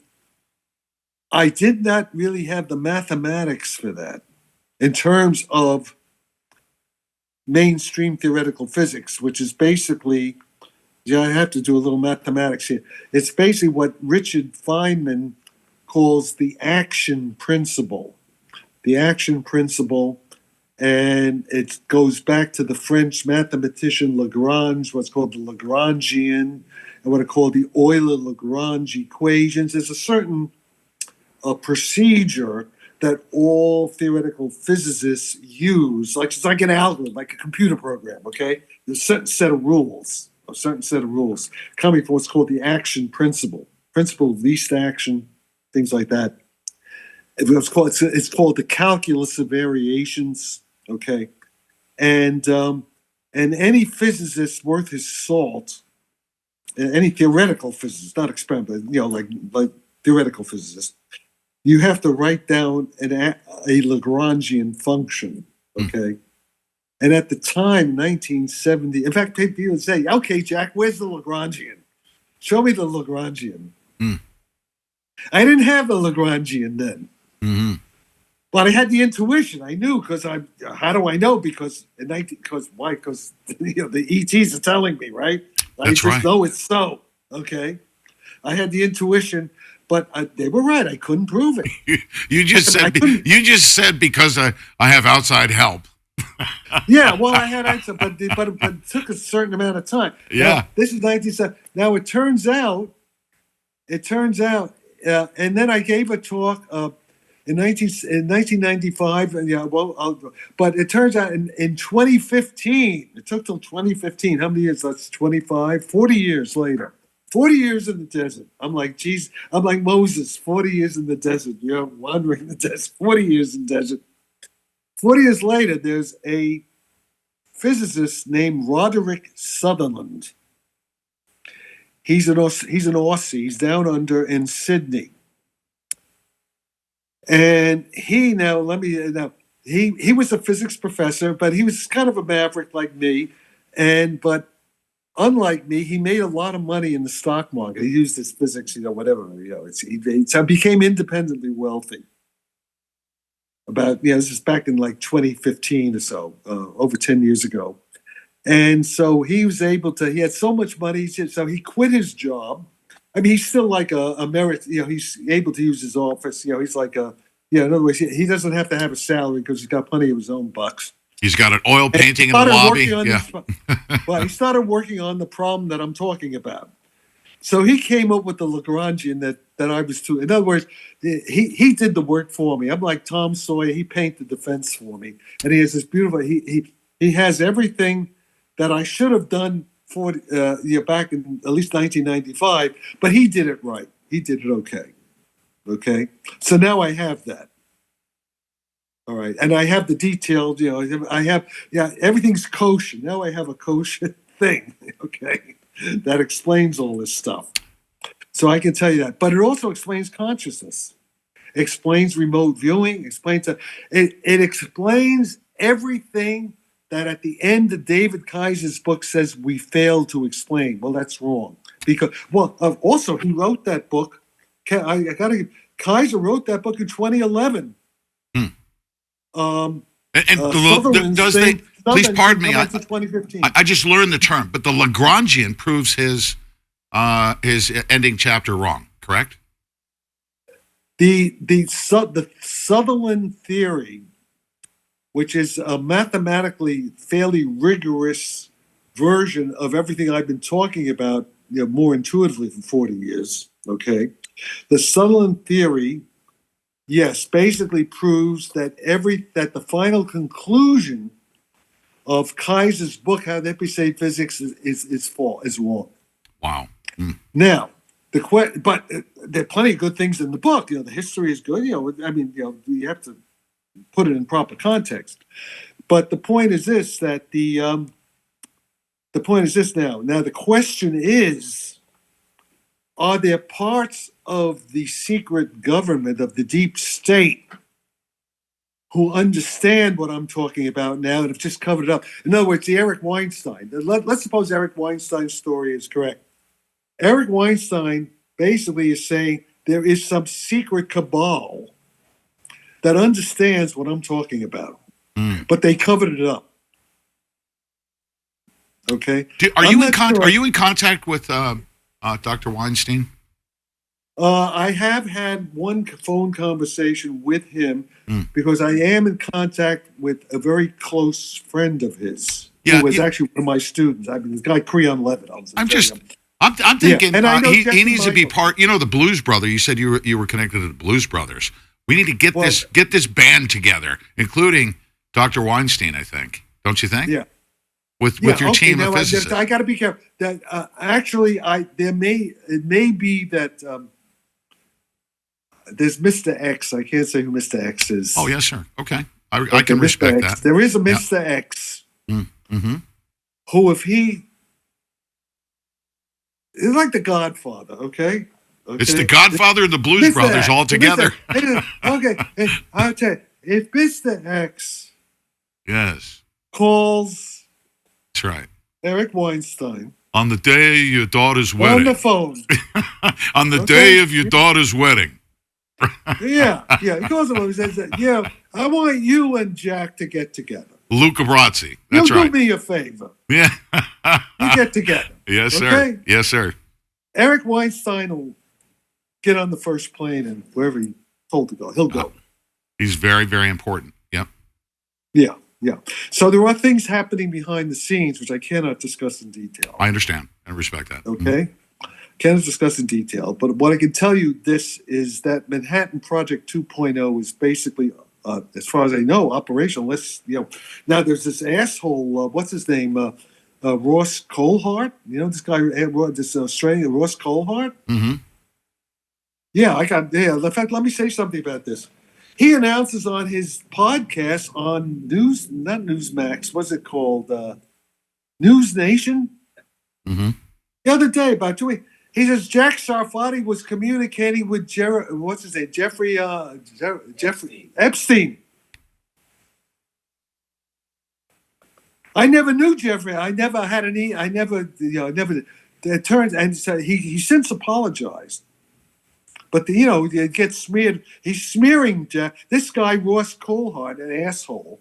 I did not really have the mathematics for that in terms of mainstream theoretical physics, which is basically, I have to do a little mathematics here. It's basically what Richard Feynman calls the action principle. The action principle, and it goes back to the French mathematician Lagrange, what's called the Lagrangian, and what are called the Euler-Lagrange equations. There's a certain procedure that all theoretical physicists use, like it's like an algorithm, like a computer program, okay? There's a certain set of rules, coming from what's called the action principle of least action, things like that. It's called the calculus of variations, okay? And any physicist worth his salt, any theoretical physicist, not experimental, like theoretical physicist, you have to write down a Lagrangian function, okay? And at the time, 1970, in fact, people would say, okay, Jack, where's the Lagrangian? Show me the Lagrangian. I didn't have the Lagrangian then. Mm-hmm. But I had the intuition. I knew how do I know? Because why? Because the ETs are telling me, right? I just know it's so, okay? I had the intuition. But they were right. I couldn't prove it. You just said because I have outside help. Yeah, well, I had answer, but it took a certain amount of time. Yeah, now, this is 1970. Now it turns out, and then I gave a talk in 1995. But it turns out in 2015. It took till 2015. How many years? That's 25, 40 years later. 40 years in the desert. I'm like Moses, 40 years in the desert. Wandering in the desert, 40 years in the desert. 40 years later, there's a physicist named Roderick Sutherland. He's an Aussie. He's down under in Sydney. And he was a physics professor, but he was kind of a maverick like me. But unlike me, he made a lot of money in the stock market. He used his physics, whatever. So became independently wealthy. This is back in like 2015 or so, over 10 years ago. And so he was he had so much money, so he quit his job. I mean, he's still like a merit, he's able to use his office. He's like in other words, he doesn't have to have a salary because he's got plenty of his own bucks. He's got an oil painting in the lobby. Well, he started working on the problem that I'm talking about. So he came up with the Lagrangian that I was too. In other words, he did the work for me. I'm like Tom Sawyer. He painted the fence for me, and he has this beautiful. He has everything that I should have done back in at least 1995. But he did it right. He did it okay. Okay. So now I have that. All right. And I have the detailed, everything's kosher. Now I have a kosher thing, okay, that explains all this stuff. So I can tell you that. But it also explains consciousness, explains remote viewing, it explains everything that at the end of David Kaiser's book says we failed to explain. Well, that's wrong. Because, also he wrote that book. Kaiser wrote that book in 2011. Please pardon me. I just learned the term, but the Lagrangian proves his ending chapter wrong. Correct? The Sutherland theory, which is a mathematically fairly rigorous version of everything I've been talking about, more intuitively for 40 years. Okay, the Sutherland theory. Yes, basically proves that the final conclusion of Kaiser's book, How They Say Physics, is wrong. Wow. Now, but there are plenty of good things in the book. The history is good. You have to put it in proper context. But the point is this: that the point is this now. Now the question is, are there parts of the secret government of the deep state who understand what I'm talking about now and have just covered it up? In other words, the Eric Weinstein. Let's suppose Eric Weinstein's story is correct. Eric Weinstein basically is saying there is some secret cabal that understands what I'm talking about, but they covered it up. Okay. Are you in contact with Dr. Weinstein? I have had one phone conversation with him because I am in contact with a very close friend of his who was actually one of my students. I mean, this guy Creon Levitt. I'm thinking he needs to be Michael. part. You know, the Blues Brothers. You said you were connected to the Blues Brothers. We need to get this band together, including Dr. Weinstein. I think, don't you think? Yeah. With your team of physicists. I got to be careful. That actually, it may be that there's Mr. X. I can't say who Mr. X is. Oh yes, sir. Okay, I can respect that. There is a Mr. X who, if he is like the Godfather, okay? It's the Godfather and the Blues Mr. Brothers X, all together. Okay, and I'll tell you, if Mr. X calls that's right, Eric Weinstein on the day of your daughter's wedding, on the phone, on the day of your daughter's wedding. he calls him up and says, I want you and Jack to get together. Luca Brazzi. That's right. Do me a favor. Yeah. You get together. Yes, sir. Okay? Yes, sir. Eric Weinstein will get on the first plane and wherever he's told to go, he'll go. He's very, very important. Yep. Yeah. So there are things happening behind the scenes which I cannot discuss in detail. I understand and respect that. Okay? Cannot discuss in detail. But what I can tell you this is that Manhattan Project 2.0 is basically, as far as I know, operational. Now there's this asshole, what's his name? Ross Coulthart. You know this guy, this Australian Ross Coulthart? Mm-hmm. Yeah, in fact, let me say something about this. He announces on his podcast on not Newsmax, what's it called? News Nation? Mm-hmm. The other day, about 2 weeks, he says Jack Sarfatti was communicating with Jeffrey Epstein. I never knew Jeffrey. I never had any. It turns, and so he since apologized. But it gets smeared. He's smearing Jack. This guy Ross Coulthart, an asshole,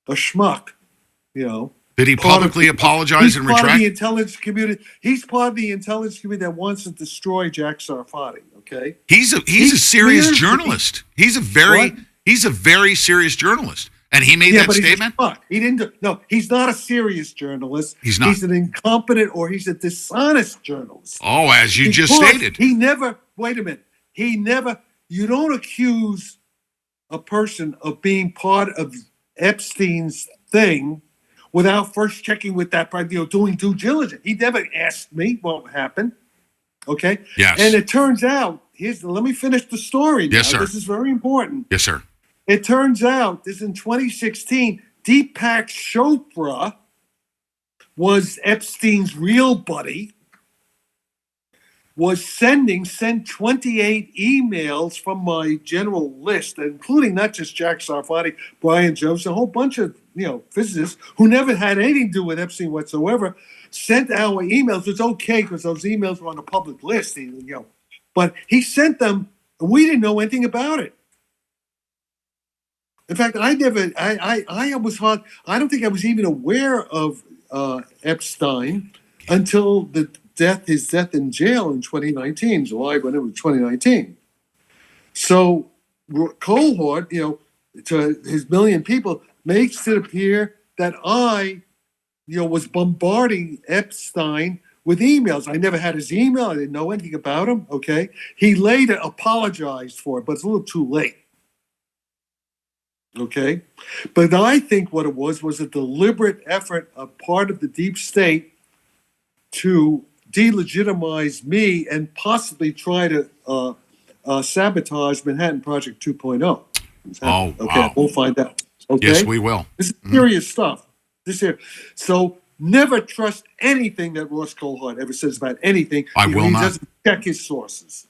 a schmuck. Did he publicly apologize and retract? He's part of the intelligence community. He's part of the intelligence community that wants to destroy Jack Sarfatti. Okay. He's a serious journalist. He's a very serious journalist. And he made that statement? He didn't. No, he's not a serious journalist. He's not. He's an incompetent or he's a dishonest journalist. Oh, as you just stated. He never, wait a minute. You don't accuse a person of being part of Epstein's thing without first checking with that part, doing due diligence. He never asked me what happened. Okay? Yes. And it turns out, let me finish the story now. Yes, sir. This is very important. Yes, sir. It turns out, this in 2016, Deepak Chopra was Epstein's real buddy, sent 28 emails from my general list, including not just Jack Sarfatti, Brian Jones, a whole bunch of physicists who never had anything to do with Epstein whatsoever, sent our emails. It's okay because those emails were on a public list, but he sent them, and we didn't know anything about it. In fact, I don't think I was even aware of Epstein until his death in jail in 2019, July, when it was 2019. So Coulthart, to his million people, makes it appear that I, was bombarding Epstein with emails. I never had his email. I didn't know anything about him. Okay. He later apologized for it, but it's a little too late. Okay. But I think what it was a deliberate effort, a part of the deep state, to delegitimize me and possibly try to sabotage Manhattan Project 2.0. Oh, okay, wow. we'll find out. Okay? Yes, we will. This is serious stuff. So never trust anything that Ross Coulthard ever says about anything. I will not. He doesn't check his sources.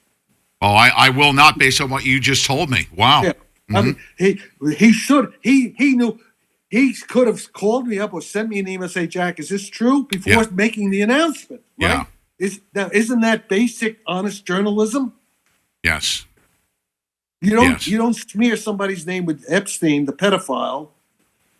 Oh, I will not, based on what you just told me. Wow. Yeah. I mean, he should. He knew. He could have called me up or sent me an email, say, Jack, is this true? Before making the announcement, right? Yeah. Isn't that basic, honest journalism? Yes. You don't smear somebody's name with Epstein, the pedophile,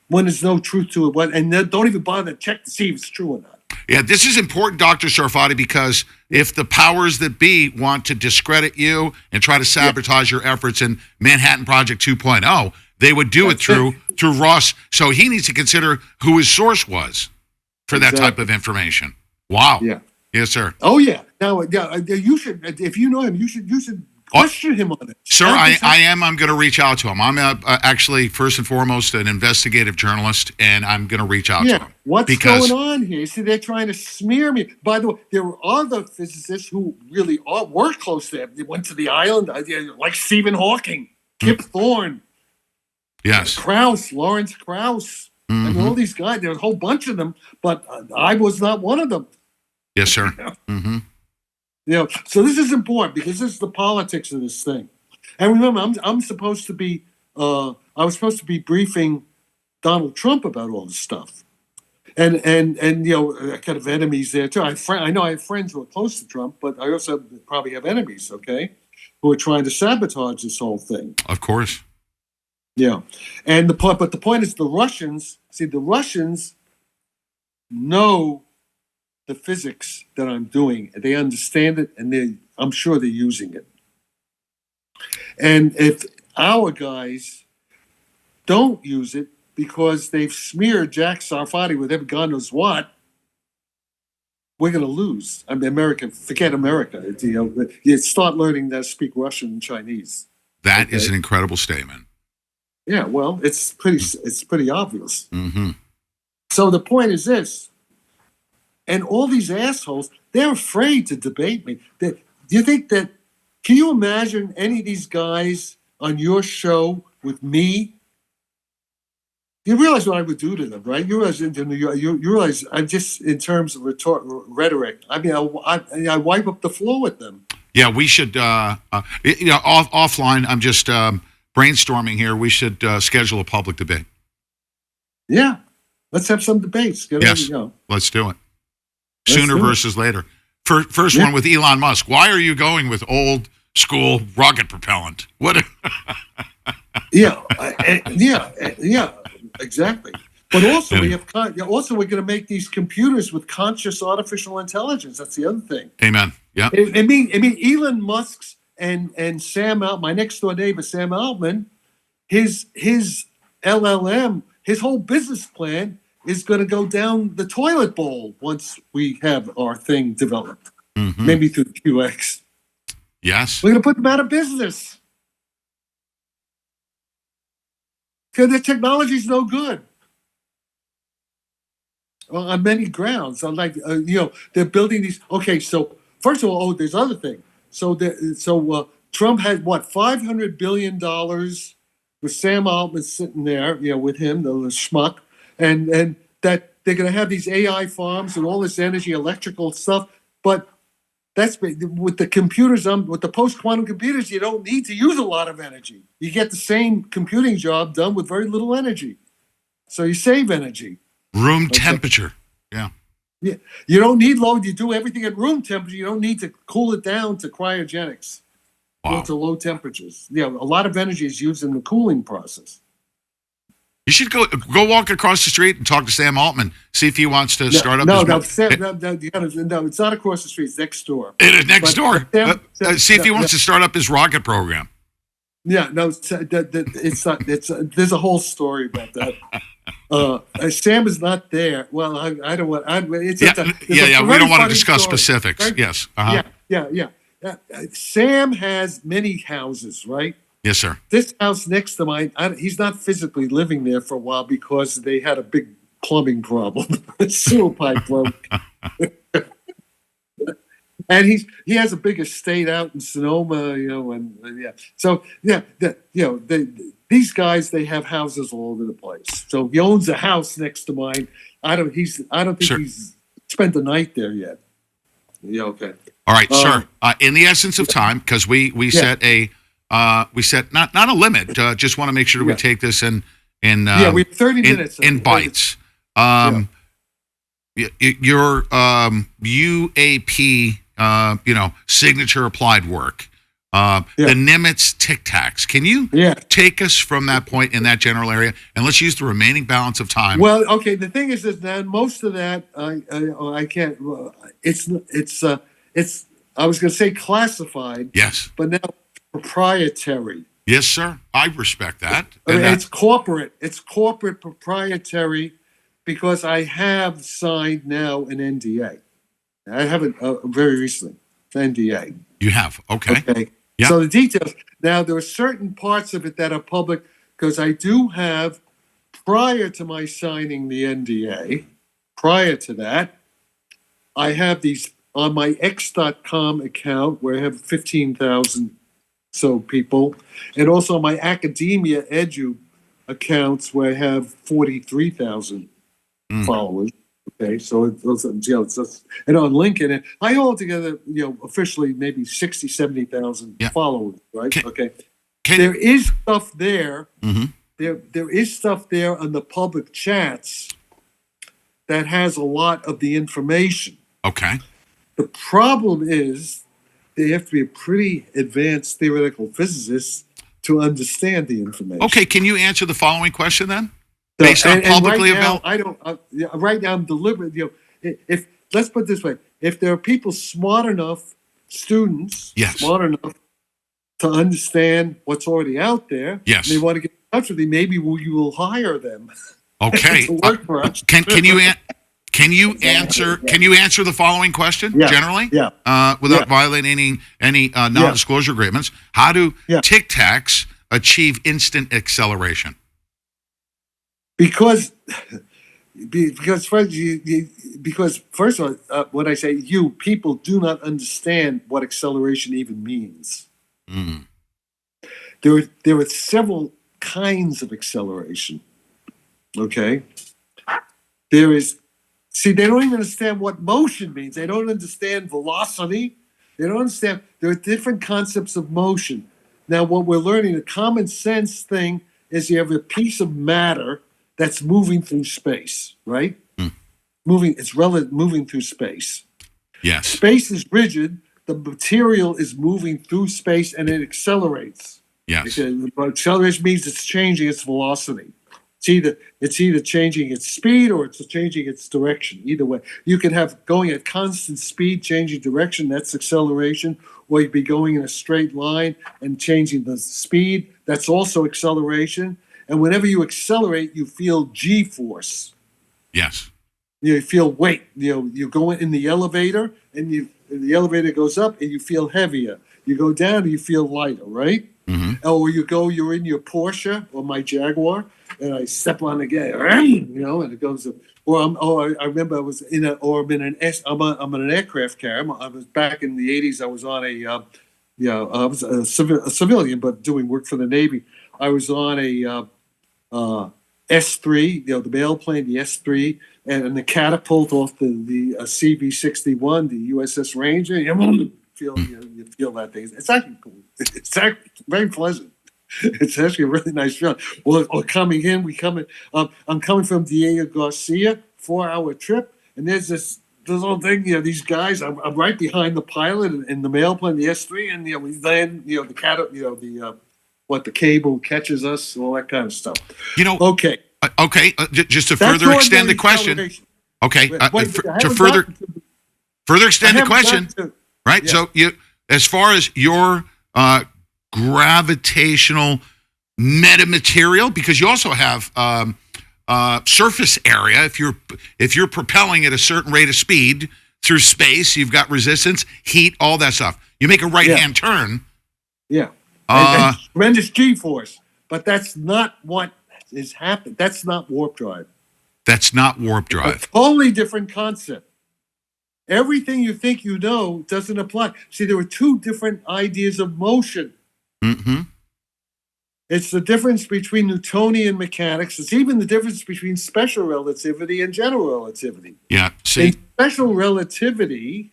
when there's no truth to it, and don't even bother to check to see if it's true or not. Yeah, this is important, Dr. Sarfatti, because if the powers that be want to discredit you and try to sabotage your efforts in Manhattan Project 2.0, they would do it through Ross. So he needs to consider who his source was for that type of information. Wow. Yeah. Yes, sir. Oh yeah. Now, you should, if you know him, you should question him on it. Sir, I am. I'm going to reach out to him. I'm actually, first and foremost, an investigative journalist, and I'm going to reach out to him. What's going on here? You see, they're trying to smear me. By the way, there were other physicists who really were close to them. They went to the island, like Stephen Hawking, Kip Thorne. Yes. Lawrence Krauss. I mean, all these guys, there's a whole bunch of them, but I was not one of them. Yes, sir. So this is important because this is the politics of this thing. And remember, I'm supposed to be, I was supposed to be briefing Donald Trump about all this stuff. And I kind of enemies there too. I know I have friends who are close to Trump, but I also probably have enemies, okay, who are trying to sabotage this whole thing. Of course. Yeah. And the point is the Russians know the physics that I'm doing. They understand it, and I'm sure they're using it. And if our guys don't use it because they've smeared Jack Sarfatti with every God knows what, we're going to lose. I mean, forget America. You start learning to speak Russian and Chinese. That is an incredible statement. Yeah, well, it's pretty obvious. So the point is this, and all these assholes, they're afraid to debate me. Do you think that? Can you imagine any of these guys on your show with me? You realize what I would do to them, right? You realize I'm just in terms of rhetoric. I mean, I wipe up the floor with them. Yeah, we should. Offline, I'm just brainstorming here. We should schedule a public debate. Yeah, let's have some debates. Yes, let's do it. Sooner versus later. First one with Elon Musk. Why are you going with old school rocket propellant? What? Yeah, exactly. But also we're going to make these computers with conscious artificial intelligence. That's the other thing. Amen. Yeah. I mean, Elon Musk's and Sam Altman, my next door neighbor Sam Altman, his LLM, his whole business plan is going to go down the toilet bowl once we have our thing developed. Maybe through QX. Yes. We're going to put them out of business. Because the technology's no good. On many grounds. They're building these. Okay, so first of all, there's other thing. So Trump had $500 billion with Sam Altman sitting there, with him, the schmuck, and that they're going to have these AI farms and all this energy, electrical stuff. But that's with the computers, with the post-quantum computers, you don't need to use a lot of energy. You get the same computing job done with very little energy. So you save energy. Room temperature. Yeah. Yeah. You don't need low. You do everything at room temperature. You don't need to cool it down to cryogenics. Wow. To low temperatures. A lot of energy is used in the cooling process. You should go walk across the street and talk to Sam Altman. See if he wants to start up. No, it's not across the street. It's next door. It is next door. See if he wants to start up his rocket program. Yeah, no, it's not. There's a whole story about that. Sam is not there. Well, I don't want. We don't want to discuss specifics. Right? Yes. Yeah. Sam has many houses, right? Yes, sir. This house next to mine, he's not physically living there for a while because they had a big plumbing problem. The sewer pipe broke. And he has a big estate out in Sonoma, So these guys, they have houses all over the place. So he owns a house next to mine. I don't think Sure. he's spent the night there yet. Yeah, okay. All right, sir. In the essence of time, because we set not a limit. Just want to make sure we take this in we have 30 minutes in bites. Your UAP signature applied work. The Nimitz Tic Tacs. Can you take us from that point in that general area, and let's use the remaining balance of time? Well, okay. The thing is that most of that I can't. It's I was going to say classified. Yes. But now proprietary. Yes, sir. I respect that. It's corporate. It's corporate proprietary, because I have signed now an NDA. I haven't very recently. NDA. You have. Okay. Yeah. So the details. Now, there are certain parts of it that are public, because I do have, prior to my signing the NDA, prior to that, I have these on my x.com account where I have 15,000 so people, and also on my academia edu accounts where I have 43,000 followers. Okay, so it's and on LinkedIn, and I altogether, officially maybe 60, 70,000 followers, right? There is stuff there. There is stuff there on the public chats that has a lot of the information. Okay. The problem is they have to be a pretty advanced theoretical physicist to understand the information. Okay, can you answer the following question then? Based on publicly available? I don't. Right now, I'm deliberate. If let's put it this way: if there are people smart enough, students smart enough to understand what's already out there, and they want to get in touch with you, maybe you will hire them. Okay. to work for us. Can you answer the following question generally? Without violating any non-disclosure agreements. How do Tic Tacs achieve instant acceleration? Because first of all, when I say people do not understand what acceleration even means. There are several kinds of acceleration. Okay, they don't even understand what motion means. They don't understand velocity. They don't understand. There are different concepts of motion. Now, what we're learning, the common sense thing is you have a piece of matter that's moving through space, right? Moving through space. Yes. Space is rigid. The material is moving through space, and it accelerates. Yes. Because acceleration means it's changing its velocity. It's either changing its speed or it's changing its direction. Either way, you can have going at constant speed, changing direction. That's acceleration. Or you'd be going in a straight line and changing the speed. That's also acceleration. And whenever you accelerate, you feel G-force. Yes. You feel weight. You go in the elevator, and the elevator goes up, and you feel heavier. You go down, and you feel lighter, right? Or you're in your Porsche or my Jaguar, and I step on the gas, and it goes up. I remember I was I'm an aircraft carrier. I was back in the 80s. I was on I was a civilian, but doing work for the Navy. I was on a S3, the mail plane, the S3, and the catapult off the CV-61, the USS Ranger. You feel that thing. It's actually cool. It's actually very pleasant. It's actually a really nice feeling. Well, coming in, I'm coming from Diego Garcia, 4-hour trip, and there's this little thing. These guys. I'm right behind the pilot in the mail plane, the S3, and we land. The cable catches us, all that kind of stuff. Okay. Just to further extend the question. Okay. To further extend the question. Right. Yeah. So as far as your gravitational metamaterial, because you also have surface area. If you're propelling at a certain rate of speed through space, you've got resistance, heat, all that stuff. You make a right-hand turn. Yeah. And tremendous G-force, but that's not what is happening. That's not warp drive. That's not warp drive. A totally different concept. Everything you think you know doesn't apply. See, there were two different ideas of motion. It's the difference between Newtonian mechanics. It's even the difference between special relativity and general relativity. Yeah. See. In special relativity,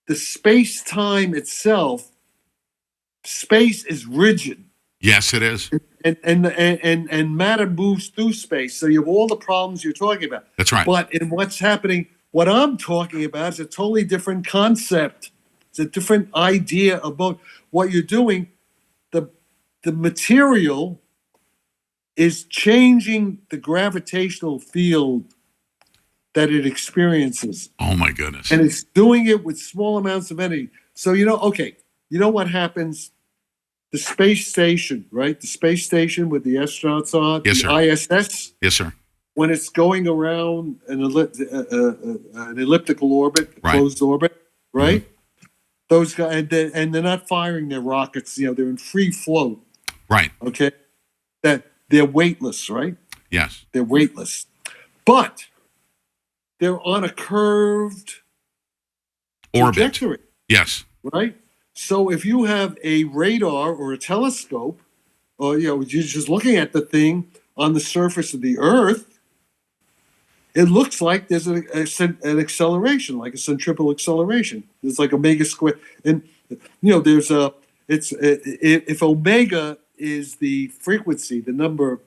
the space-time itself, space is rigid. Yes, it is. And matter moves through space. So you have all the problems you're talking about. That's right. But in what's happening, what I'm talking about is a totally different concept. It's a different idea about what you're doing. The material is changing the gravitational field that it experiences. Oh my goodness. And it's doing it with small amounts of energy. So, you know what happens? The space station, right? The space station with the astronauts on, Yes, sir. the ISS, Yes, sir. when it's going around an elliptical orbit, Right. closed orbit, right? Those guys, and they're not firing their rockets. They're in free float. Right. Okay, that they're weightless, right? Yes. They're weightless, but they're on a curved Orbit. trajectory, Yes. right? So if you have a radar or a telescope, or you're just looking at the thing on the surface of the Earth, it looks like there's an acceleration, like a centripetal acceleration. It's like omega squared, and there's if omega is the frequency, the number,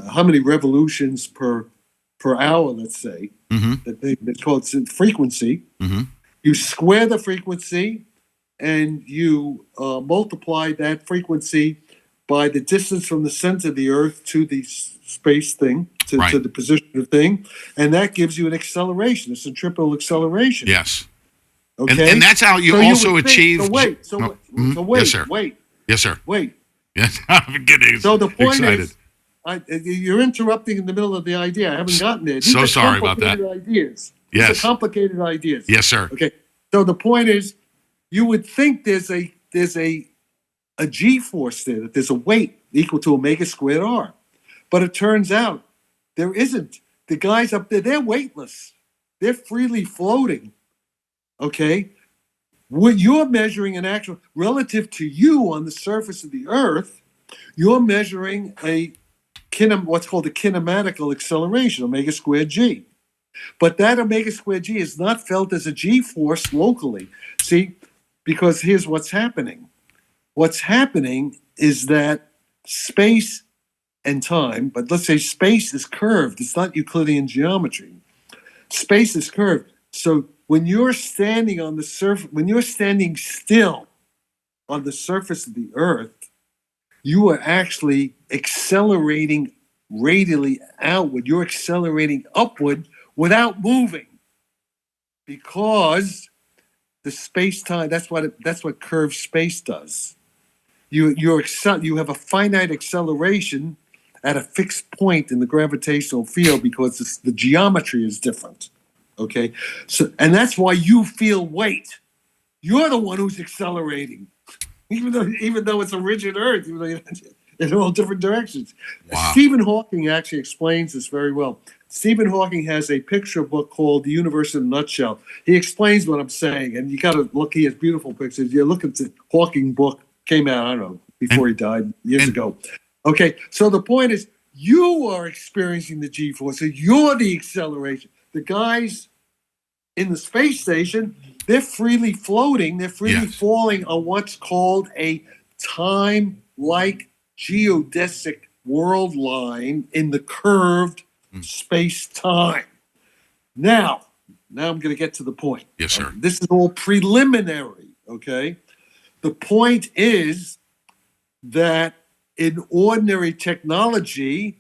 how many revolutions per hour, let's say, it's called frequency. You square the frequency, and you multiply that frequency by the distance from the center of the Earth to the space thing, to the position of the thing, and that gives you an acceleration, a centripetal acceleration. Yes. Okay, and that's how you also achieve. Yes, sir. Wait. Yes, sir. Wait. Yes, I'm getting So the point excited. is, you're interrupting in the middle of the idea. I haven't gotten there. These So are sorry about that. complicated ideas. Yes. These are complicated ideas. Yes, sir. Okay. So the point is, you would think there's a G-force there, that there's a weight equal to omega squared R. But it turns out there isn't. The guys up there, they're weightless. They're freely floating. Okay? What you're measuring an actual, relative to you on the surface of the Earth, you're measuring what's called a kinematical acceleration, omega squared G. But that omega squared G is not felt as a G-force locally. See, because here's what's happening. What's happening is that space and time, but let's say space is curved. It's not Euclidean geometry. Space is curved. So when you're standing on the surface, when you're standing still on the surface of the Earth, you are actually accelerating radially outward. You're accelerating upward without moving, because the space-time, that's what curved space does. You have a finite acceleration at a fixed point in the gravitational field because the geometry is different. Okay, so and that's why you feel weight. You're the one who's accelerating, even though it's a rigid Earth, even though in all different directions. Wow. Stephen Hawking actually explains this very well. Stephen Hawking has a picture book called The Universe in a Nutshell. He explains what I'm saying, and you got to look. He has beautiful pictures. You look at the Hawking book, came out, I don't know, before he died, years ago. Okay, so the point is, you are experiencing the G-force. So you're the acceleration. The guys in the space station, they're freely floating. They're freely falling on what's called a time-like geodesic world line in the curved space-time. Now I'm going to get to the point. Yes, sir. This is all preliminary, okay? The point is that in ordinary technology,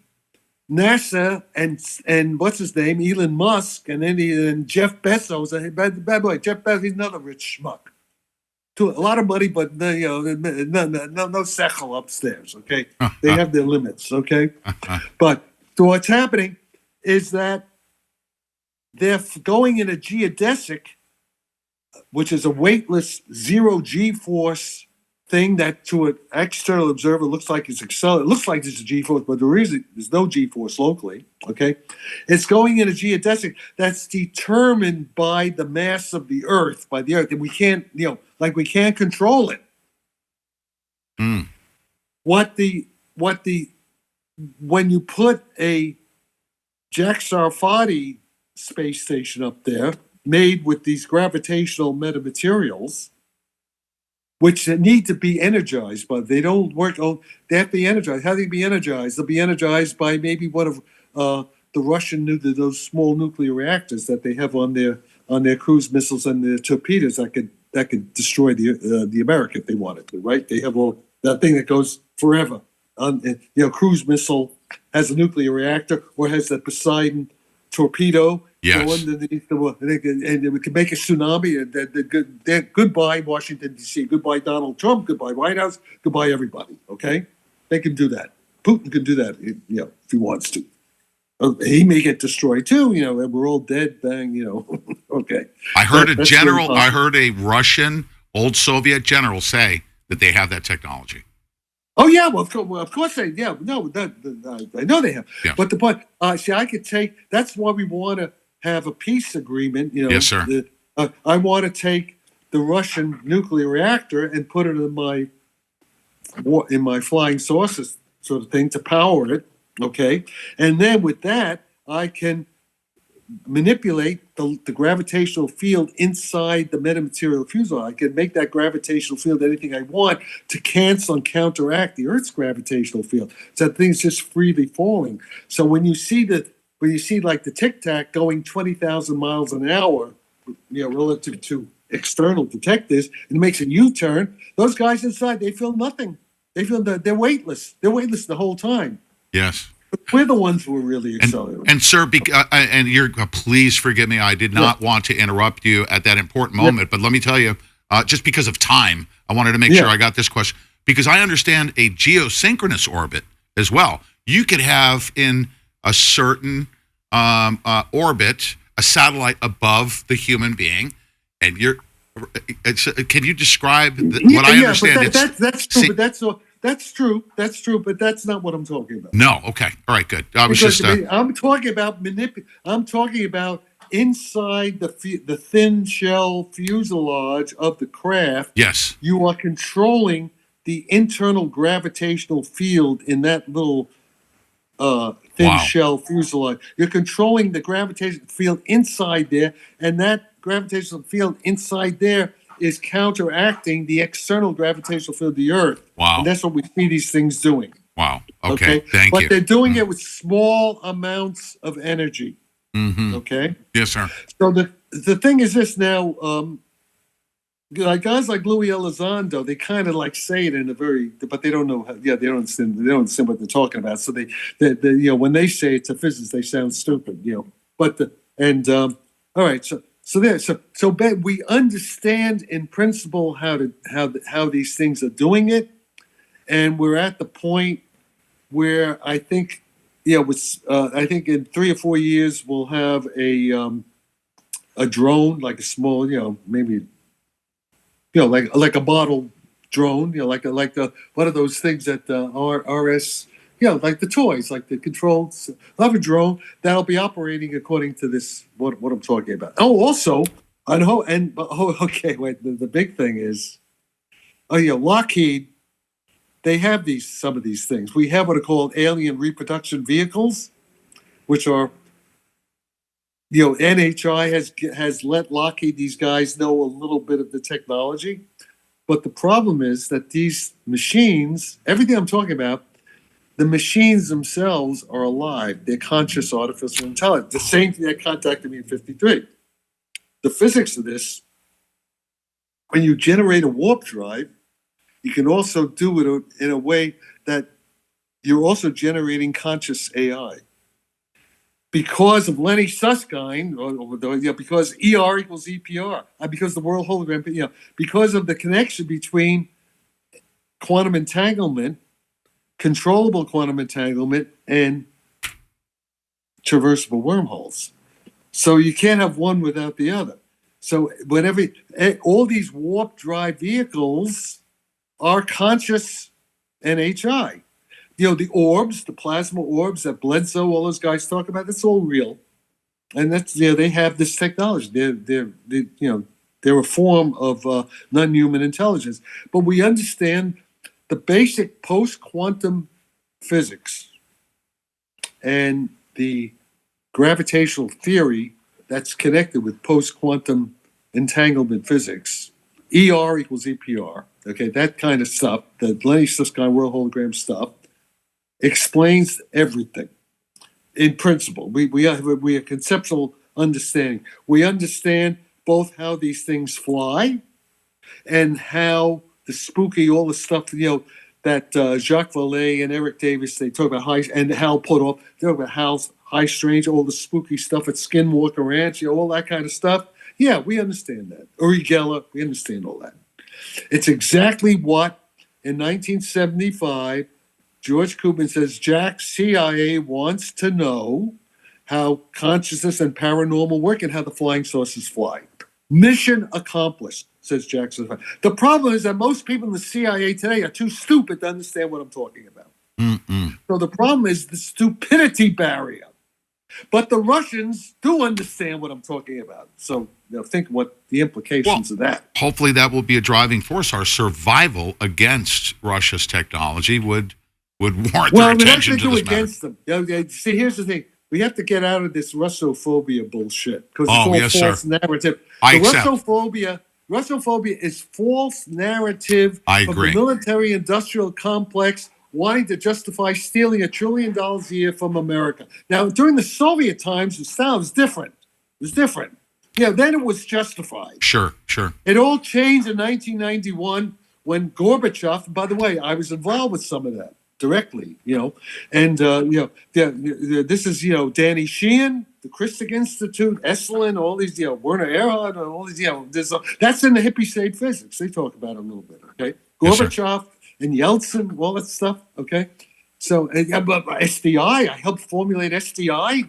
NASA and what's his name, Elon Musk, and Jeff Bezos. By the way, Jeff Bezos, he's another rich schmuck. A lot of money, but no sechel upstairs. Okay, they have their limits. Okay, but so what's happening is that they're going in a geodesic, which is a weightless zero G-force thing that to an external observer looks like it's accelerating. It looks like there's a G-force, but there's no G-force locally. Okay, it's going in a geodesic that's determined by the mass of the Earth, and we can't, we can't control it. what the when you put a Jack Sarfatti space station up there, made with these gravitational metamaterials, which need to be energized, but they don't work. Oh, they have to be energized. How do they be energized? They'll be energized by maybe one of the Russian those small nuclear reactors that they have on their cruise missiles and their torpedoes that could destroy the America if they wanted to. Right? They have all that thing that goes forever. Cruise missile has a nuclear reactor or has that Poseidon torpedo. Yes. Go underneath and it could make a tsunami. And goodbye, Washington, D.C. Goodbye, Donald Trump. Goodbye, White House. Goodbye, everybody. Okay? They can do that. Putin can do that, if he wants to. He may get destroyed too, and we're all dead. Bang, okay. I heard I heard a Russian old Soviet general say that they have that technology. Oh yeah, well of course they. Yeah, no, I know they have. Yeah. But the point, see, I could take. That's why we want to have a peace agreement. Yes, sir. I want to take the Russian nuclear reactor and put it in my flying saucers sort of thing to power it. Okay, and then with that, I can manipulate the gravitational field inside the metamaterial fuselage. I can make that gravitational field anything I want to cancel and counteract the Earth's gravitational field. So that thing's just freely falling. So when you see like the Tic Tac going 20,000 miles an hour, relative to external detectors, and it makes a U-turn, those guys inside, they feel nothing. They feel that they're weightless. They're weightless the whole time. Yes. We're the ones who are really accelerating. And sir, please forgive me. I did not want to interrupt you at that important moment, but let me tell you, just because of time, I wanted to make sure I got this question, because I understand a geosynchronous orbit as well. You could have in a certain orbit a satellite above the human being, and can you describe what I understand? That's true. That's true. But that's not what I'm talking about. No. Okay. All right. Good. I'm talking about I'm talking about inside the thin shell fuselage of the craft. Yes. You are controlling the internal gravitational field in that little thin shell fuselage. You're controlling the gravitational field inside there, and that gravitational field inside there is counteracting the external gravitational field of the Earth. Wow. And that's what we see these things doing. Wow. Okay. Thank you. But they're doing it with small amounts of energy. Mm-hmm. Okay? Yes, sir. So the thing is this now, guys like Louis Elizondo, they kind of like say it in a very, but they don't know how, they don't understand what they're talking about. So they when they say it's a physicist, they sound stupid, But all right, so we understand in principle how these things are doing it, and we're at the point where I think I think in 3 or 4 years we'll have a drone, like a small maybe like a model drone, like one of those things that RS. Like the toys, like the controls. I'll have a drone that'll be operating according to this, what I'm talking about. Oh, also, okay, wait, the big thing is, Lockheed, they have some of these things. We have what are called alien reproduction vehicles, which are, NHI has let Lockheed, these guys, know a little bit of the technology. But the problem is that these machines, everything I'm talking about, the machines themselves are alive. They're conscious artificial intelligence. The same thing that contacted me in 1953. The physics of this, when you generate a warp drive, you can also do it in a way that you're also generating conscious AI. Because of Lenny Susskind, because ER equals EPR, because the world hologram, because of the connection between quantum entanglement, controllable quantum entanglement, and traversable wormholes. So you can't have one without the other. So all these warp drive vehicles are conscious NHI. The orbs, the plasma orbs that Bledsoe, all those guys talk about, that's all real. And that's, they have this technology. They're a form of non-human intelligence. But we understand the basic post-quantum physics and the gravitational theory that's connected with post-quantum entanglement physics, ER equals EPR, okay, that kind of stuff, the Lenny Susskind world hologram stuff, explains everything in principle. We have a conceptual understanding. We understand both how these things fly and how the spooky, all the stuff, that Jacques Vallée and Eric Davis, they talk about high, and Hal Puthoff, they talk about Hal's high strange, all the spooky stuff at Skinwalker Ranch, all that kind of stuff. Yeah, we understand that. Uri Geller, we understand all that. It's exactly what, in 1975, George Koopman says, Jack, CIA wants to know how consciousness and paranormal work and how the flying saucers fly. Mission accomplished, says Jack. The problem is that most people in the CIA today are too stupid to understand what I'm talking about. Mm-mm. So the problem is the stupidity barrier. But the Russians do understand what I'm talking about. So think what the implications of that. Hopefully that will be a driving force. Our survival against Russia's technology would warrant their attention to this against them. See, here's the thing. We have to get out of this Russophobia bullshit because it's all false narrative. Russophobia is false narrative of the military-industrial complex wanting to justify stealing $1 trillion a year from America. Now, during the Soviet times, the style was different. It was different. Then it was justified. Sure. It all changed in 1991 when Gorbachev, by the way, I was involved with some of that directly, and, this is, Danny Sheehan, the Christic Institute, Esalen, all these, Werner Erhard, and all these, that's in the hippie state physics. They talk about it a little bit, okay? Gorbachev and Yeltsin, all that stuff, okay? So, but SDI, I helped formulate SDI,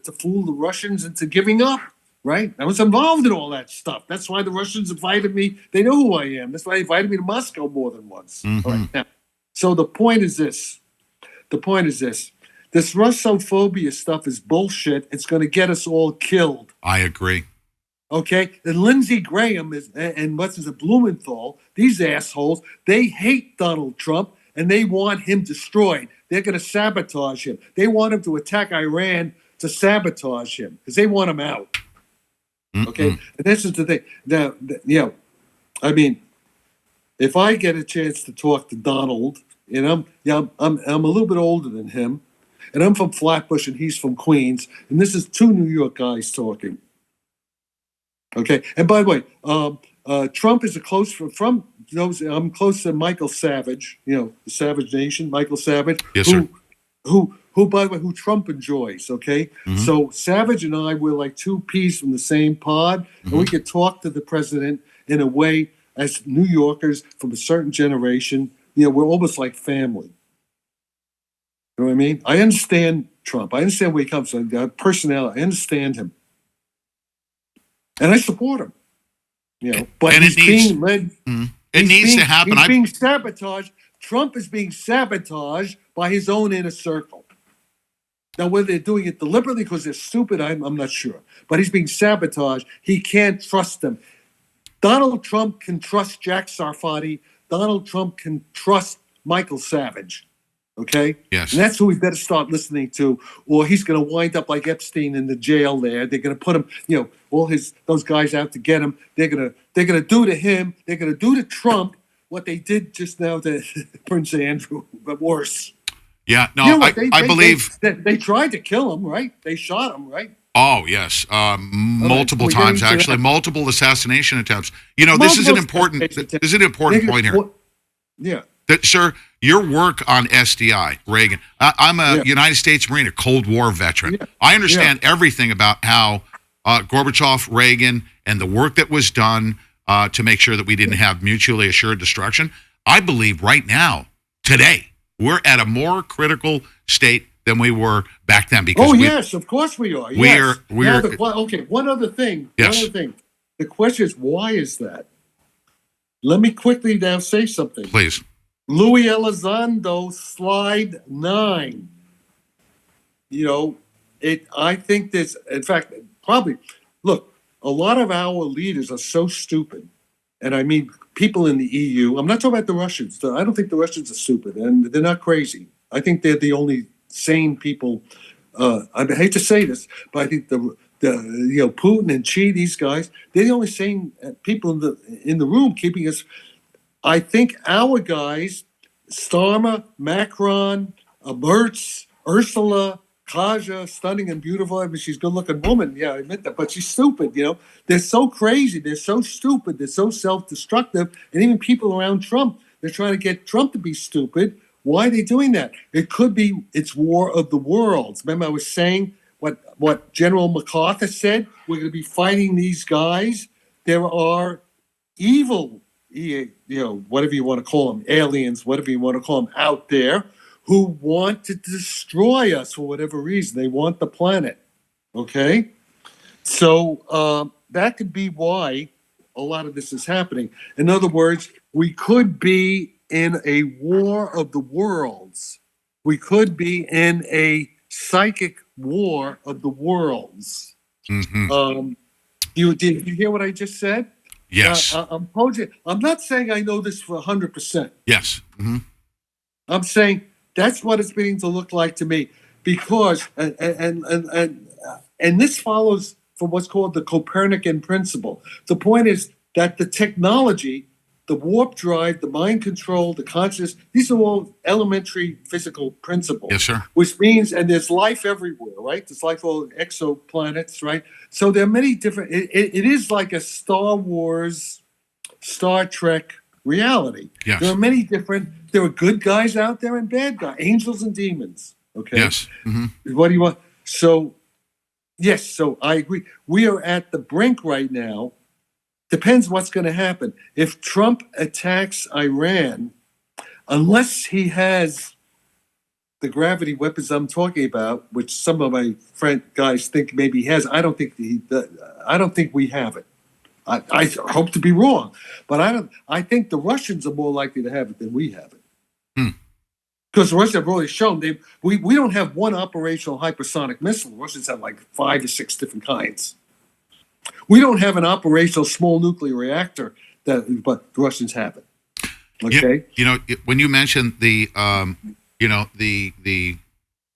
to fool the Russians into giving up, right? I was involved in all that stuff. That's why the Russians invited me. They know who I am. That's why they invited me to Moscow more than once. Mm-hmm. All right, now, so the point is this. This Russophobia stuff is bullshit. It's going to get us all killed. I agree. Okay? And Lindsey Graham and Blumenthal, these assholes, they hate Donald Trump and they want him destroyed. They're going to sabotage him. They want him to attack Iran to sabotage him because they want him out. Okay? And this is the thing. Now, I mean, if I get a chance to talk to Donald, and I'm a little bit older than him, and I'm from Flatbush and he's from Queens, and this is two New York guys talking. Okay, and by the way, Trump is I'm close to Michael Savage, the Savage Nation, Michael Savage, yes, sir. Who by the way, who Trump enjoys. Okay, so Savage and I were like two peas from the same pod, and we could talk to the president in a way as New Yorkers from a certain generation. We're almost like family. You know what I mean? I understand Trump. I understand where he comes from. Personality. I understand him. And I support him. But and he's being led. It needs to happen. He's being sabotaged. Trump is being sabotaged by his own inner circle. Now, whether they're doing it deliberately because they're stupid, I'm not sure. But he's being sabotaged. He can't trust them. Donald Trump can trust Jack Sarfatti. Donald Trump can trust Michael Savage, okay? Yes. And that's who we better start listening to, or he's going to wind up like Epstein in the jail there. They're going to put him, all those guys out to get him. They're going to do to him. They're going to do to Trump what they did just now to Prince Andrew, but worse. Yeah, no, I believe they tried to kill him, right? They shot him, right? Oh, yes. Multiple times, actually. Multiple assassination attempts. This is an important point here. Yeah. Sir, your work on SDI, Reagan. I'm a United States Marine, a Cold War veteran. Yeah. I understand everything about how Gorbachev, Reagan, and the work that was done to make sure that we didn't have mutually assured destruction. I believe right now, today, we're at a more critical state than we were back then. Because yes, of course we are. Yes. Okay, one other thing. Yes. One other thing. The question is, why is that? Let me quickly now say something. Please. Louis Elizondo, slide 9. I think this, in fact, probably, look, a lot of our leaders are so stupid and I mean people in the EU. I'm not talking about the Russians. I don't think the Russians are stupid, and they're not crazy. I think they're the only sane people. I hate to say this, but I think the Putin and Xi, these guys, they're the only sane people in the room keeping us. I think our guys, Starmer, Macron, Mertz, Ursula, Kaja, stunning and beautiful. I mean, she's a good-looking woman. Yeah, I admit that. But she's stupid, They're so crazy. They're so stupid. They're so self-destructive. And even people around Trump, they're trying to get Trump to be stupid. Why are they doing that? It could be it's war of the worlds. Remember, I was saying what General MacArthur said? We're going to be fighting these guys. There are evil, whatever you want to call them, aliens, whatever you want to call them, out there who want to destroy us for whatever reason. They want the planet. Okay? So that could be why a lot of this is happening. In other words, we could be in a war of the worlds. We could be in a psychic war of the worlds. Mm-hmm. Did you hear what I just said? Yes. I'm not saying I know this for 100%. Yes. Mm-hmm. I'm saying that's what it's beginning to look like to me, because and this follows from what's called the Copernican principle. The point is that the technology, the warp drive, the mind control, the consciousness, these are all elementary physical principles. Yes, sir. Which means, and there's life everywhere, right? There's life all exoplanets, right? So there are many different, it is like a Star Wars, Star Trek reality. Yes. There are many different, there are good guys out there and bad guys, angels and demons, okay? Yes. Mm-hmm. What do you want? So, yes, so I agree. We are at the brink right now. Depends what's going to happen. If Trump attacks Iran, unless he has the gravity weapons I'm talking about, which some of my friend guys think maybe he has, I don't think we have it. I hope to be wrong, but I think the Russians are more likely to have it than we have it. Because the Russians have already shown we don't have one operational hypersonic missile. The Russians have like 5 or 6 different kinds. We don't have an operational small nuclear reactor, but the Russians have it. Okay. When you mentioned the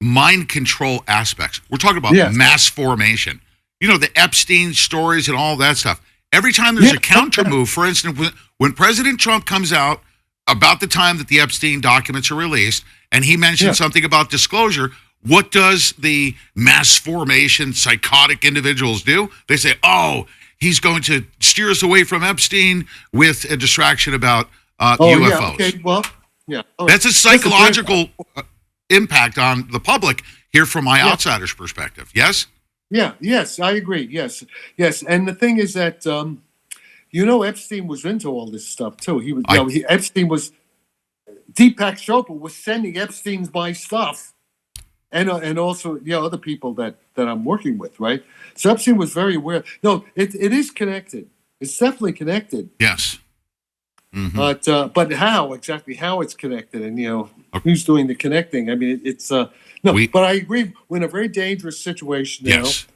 mind control aspects, we're talking about mass formation. The Epstein stories and all that stuff. Every time there's a counter move, for instance, when President Trump comes out about the time that the Epstein documents are released, and he mentioned something about disclosure, what does the mass formation psychotic individuals do? They say, oh, he's going to steer us away from Epstein with a distraction about UFOs. Yeah, okay, well, yeah. That's a psychological impact on the public here from my outsider's perspective. Yes? Yeah, yes, I agree. Yes. And the thing is that, Epstein was into all this stuff too. He was, Epstein was, Deepak Chopra was sending Epstein's my stuff. And also, other people that I'm working with, right? So Epstein was very aware. No, it is connected. It's definitely connected. Yes. Mm-hmm. But how it's connected, and who's doing the connecting? I mean, it's but I agree. We're in a very dangerous situation now. Yes.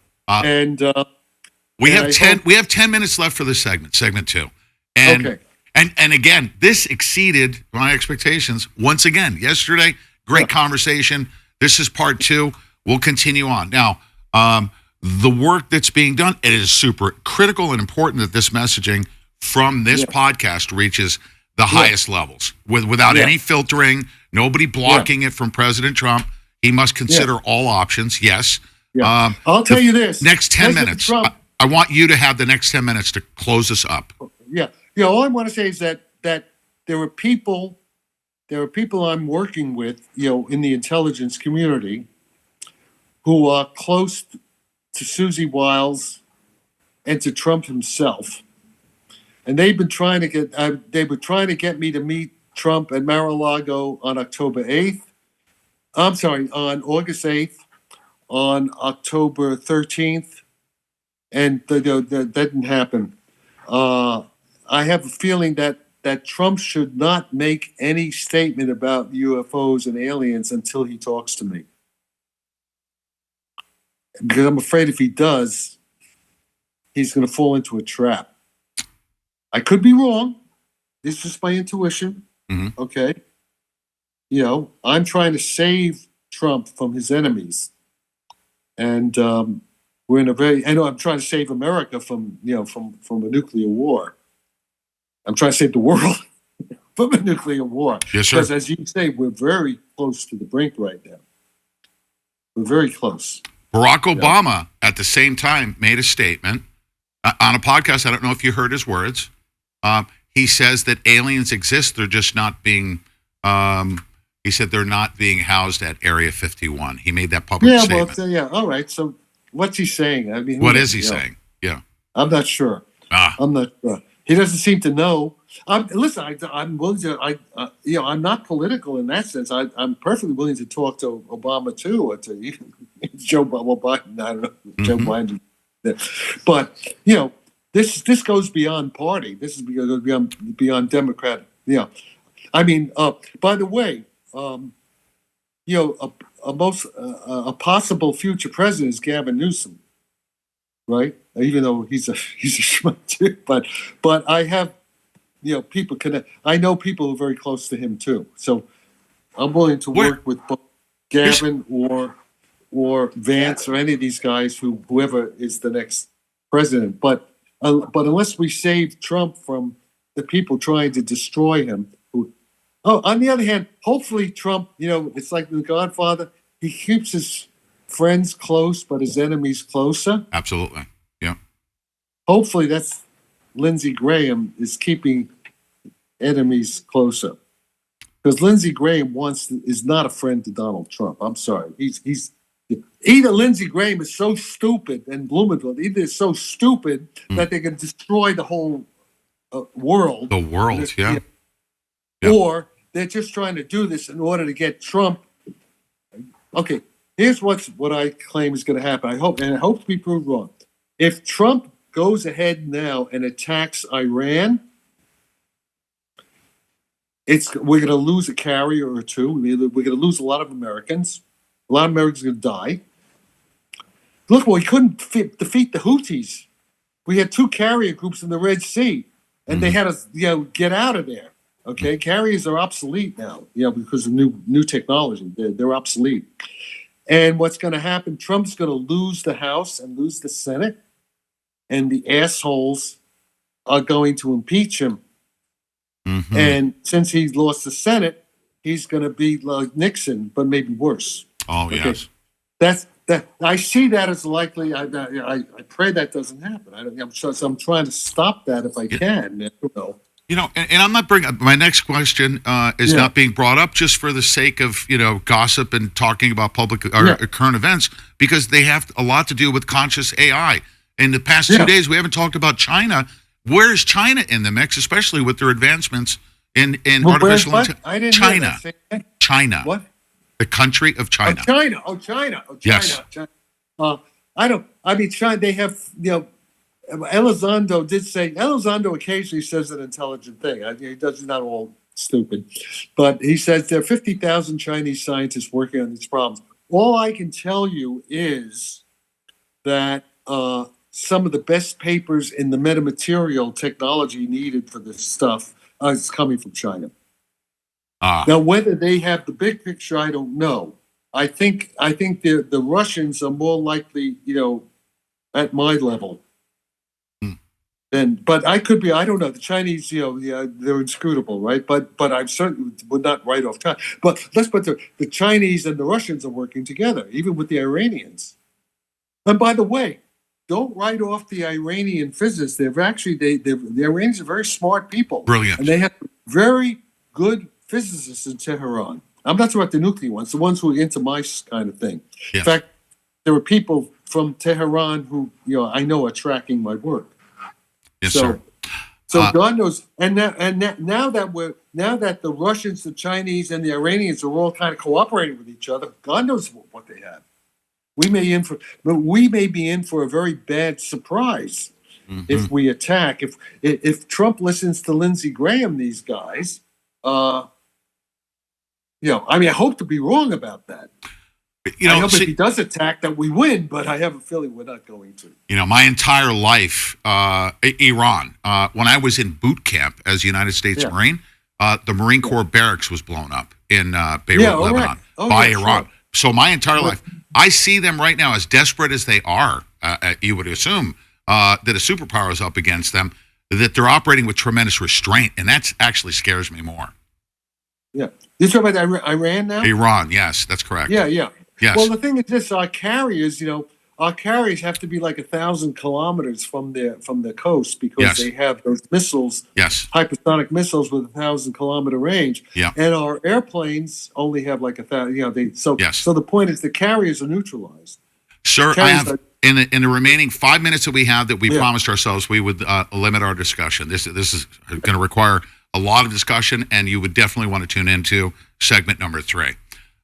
We have 10 minutes left for this segment 2. And okay. And again, this exceeded my expectations once again. Yesterday, great conversation. This is part 2. We'll continue on. Now, the work that's being done, it is super critical and important that this messaging from this podcast reaches the highest levels without any filtering, nobody blocking it from President Trump. He must consider all options. Yes. Yeah. I'll tell you this. Next 10 minutes. Trump, I want you to have the next 10 minutes to close us up. Yeah. All I want to say is that there are people I'm working with, in the intelligence community who are close to Susie Wiles and to Trump himself. And they've been trying to get me to meet Trump at Mar-a-Lago on October 8th. I'm sorry, on August 8th, on October 13th. And that didn't happen. I have a feeling that Trump should not make any statement about UFOs and aliens until he talks to me. Because I'm afraid if he does, he's going to fall into a trap. I could be wrong. This is just my intuition. Mhm. Okay. I'm trying to save Trump from his enemies. And we're in I'm trying to save America from a nuclear war. I'm trying to save the world from a nuclear war. Yes, sir. Because as you say, we're very close to the brink right now. We're very close. Barack Obama, at the same time, made a statement on a podcast. I don't know if you heard his words. He says that aliens exist. They're just not being, he said they're not being housed at Area 51. He made that public statement. Well, all right. So what's he saying? I mean, What is he saying? Yeah. I'm not sure. I'm not sure. He doesn't seem to know. Listen, I'm willing to. I'm not political in that sense. I'm perfectly willing to talk to Obama too, or to even Joe Biden. I don't know, Joe Biden. But this goes beyond party. This goes beyond Democratic. I mean, by the way, a possible future president is Gavin Newsom, right? Even though he's a schmuck too, but I have people connect. I know people who are very close to him too, so I'm willing to work with both Gavin or Vance or any of these guys, whoever is the next president. But unless we save Trump from the people trying to destroy him. On the other hand, hopefully Trump, it's like The Godfather. He keeps his friends close, but his enemies closer. Absolutely. Yeah. Hopefully that's Lindsey Graham is keeping enemies closer. Because Lindsey Graham is not a friend to Donald Trump. I'm sorry. He's either Lindsey Graham is so stupid and Blumenthal either is so stupid that they can destroy the whole world. The world, yeah. Or they're just trying to do this in order to get Trump. Okay, here's what I claim is going to happen. I hope to be proved wrong. If Trump goes ahead now and attacks Iran, we're going to lose a carrier or two. We're going to lose a lot of Americans. A lot of Americans are going to die. Look, we couldn't defeat the Houthis. We had 2 carrier groups in the Red Sea, and they had to get out of there. Okay, carriers are obsolete now, because of new technology. They're obsolete. And what's going to happen? Trump's going to lose the House and lose the Senate, and the assholes are going to impeach him. Mm-hmm. And since he's lost the Senate, he's going to be like Nixon, but maybe worse. Oh, okay. Yes. That I see that as likely. I pray that doesn't happen. I'm trying to stop that if I can. And I'm not bringing my next question is not being brought up just for the sake of gossip and talking about public or current events, because they have a lot to do with conscious AI. In the past 2 days, we haven't talked about China. Where is China in the mix, especially with their advancements in artificial intelligence? China. What? The country of China. China. Yes. China. China. They have Elizondo did say. Elizondo occasionally says an intelligent thing. He's not all stupid, but he says there are 50,000 Chinese scientists working on these problems. All I can tell you is that some of the best papers in the metamaterial technology needed for this stuff is coming from China. Now, whether they have the big picture, I don't know. I think the Russians are more likely, at my level. But I could be. I don't know. The Chinese, they're inscrutable, right? But I certainly would not write off China. But let's put the Chinese and the Russians are working together, even with the Iranians. And by the way, don't write off the Iranian physicists. The Iranians are very smart people. Brilliant. And they have very good physicists in Tehran. I'm not talking about the nuclear ones, the ones who are into my kind of thing. Yes. In fact, there are people from Tehran who I know are tracking my work. Yes, sir. So God knows, and now that the Russians, the Chinese, and the Iranians are all kind of cooperating with each other, God knows what they have. We may be in for a very bad surprise if we attack. If Trump listens to Lindsey Graham, these guys, I hope to be wrong about that. You I know, hope see, if he does attack that we win, but I have a feeling we're not going to. you know, my entire life, Iran. When I was in boot camp as a United States Yeah. Marine, the Marine Corps barracks was blown up in Beirut, Yeah, all right. Lebanon, Oh, by yeah, Iran. sure. So my entire But- life, I see them right now as desperate as they are. You would assume that a superpower is up against them, that they're operating with tremendous restraint, and that actually scares me more. Yeah. You're talking about Iran now? Iran, yes, that's correct. Yeah, yeah. Yes. Well, the thing is this: our carriers, our carriers have to be like 1,000 kilometers from the coast because Yes. they have those missiles, Yes. hypersonic missiles with 1,000-kilometer range. Yeah. And our airplanes only have like 1,000. Yes. So the point is the carriers are neutralized. Sir, I Carries have a- in the remaining 5 minutes that we have that we Yeah. promised ourselves we would limit our discussion. This is going to require a lot of discussion, and you would definitely want to tune into segment number 3.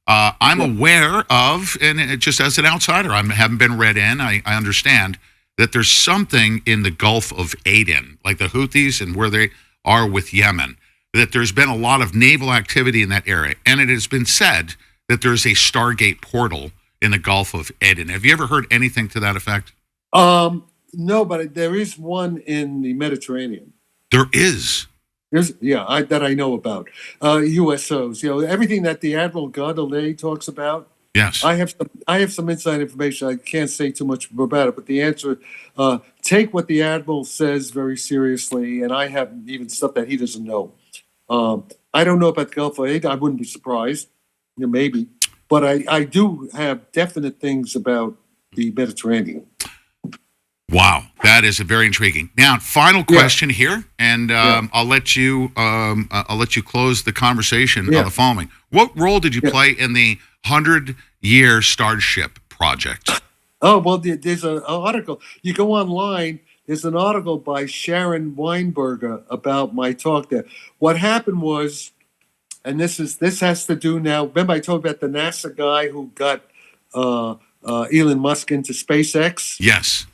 I'm aware of, and just as an outsider, I haven't been read in. I understand that there's something in the Gulf of Aden, like the Houthis and where they are with Yemen, that there's been a lot of naval activity in that area, and it has been said that there's a Stargate portal in the Gulf of Aden. Have you ever heard anything to that effect? No, but there is one in the Mediterranean. There is. That I know about. USOs, everything that the Admiral Gondelay talks about. Yes. I have some inside information. I can't say too much about it, but the answer: take what the Admiral says very seriously, and I have even stuff that he doesn't know. I don't know about the Gulf of Aden. I wouldn't be surprised, maybe, but I do have definite things about the Mediterranean. Wow, that is very intriguing. Now, final question here, and I'll let you close the conversation on the following. What role did you play in the 100-year Starship project? Oh, well, there's an article. You go online. There's an article by Sharon Weinberger about my talk there. What happened was, and this has to do now. Remember, I told you about the NASA guy who got Elon Musk into SpaceX. Yes.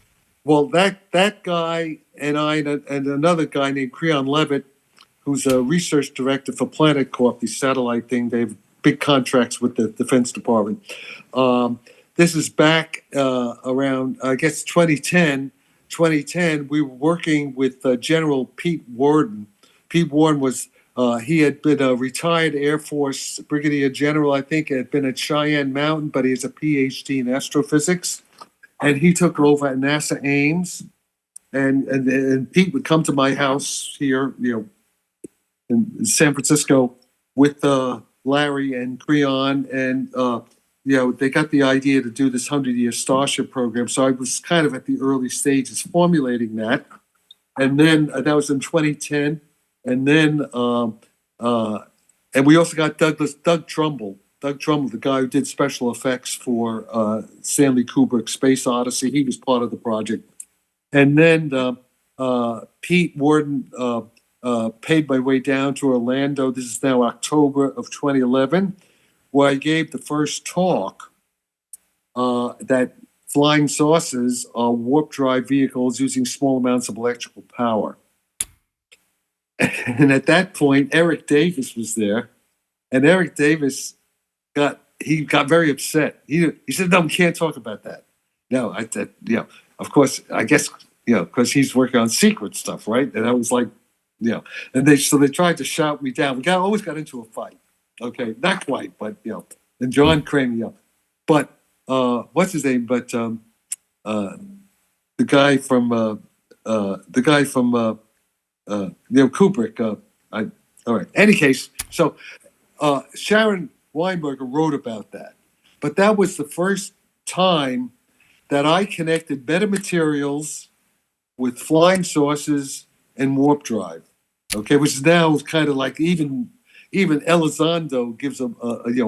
Well, that guy and I and another guy named Creon Levitt, who's a research director for Planet Corp, the satellite thing. They have big contracts with the Defense Department. This is back around, I guess, 2010. 2010, we were working with General Pete Worden. Pete Worden was, he had been a retired Air Force Brigadier General, I think, had been at Cheyenne Mountain, but he has a PhD in astrophysics. And he took over at NASA Ames, and Pete would come to my house here, in San Francisco, with Larry and Creon, and they got the idea to do this 100-year Starship program. So I was kind of at the early stages formulating that, and then that was in 2010, and then and we also got Doug Trumbull. Doug Trumbull, the guy who did special effects for Stanley Kubrick's Space Odyssey, he was part of the project. And then Pete Worden paid my way down to Orlando. This is now October of 2011, where I gave the first talk that flying saucers are warp drive vehicles using small amounts of electrical power. And at that point, Eric Davis was there, and Eric Davis got very upset. He said, "No, we can't talk about that." No, I said, of course, I guess, because he's working on secret stuff, right? And I was like, and they tried to shout me down. We always got into a fight. Okay, not quite, but and John Crane, but what's his name? But the guy from Kubrick. All right. Any case, so Sharon Weinberger wrote about that, but that was the first time that I connected metamaterials with flying saucers and warp drive. Okay, which is now kind of like even Elizondo gives a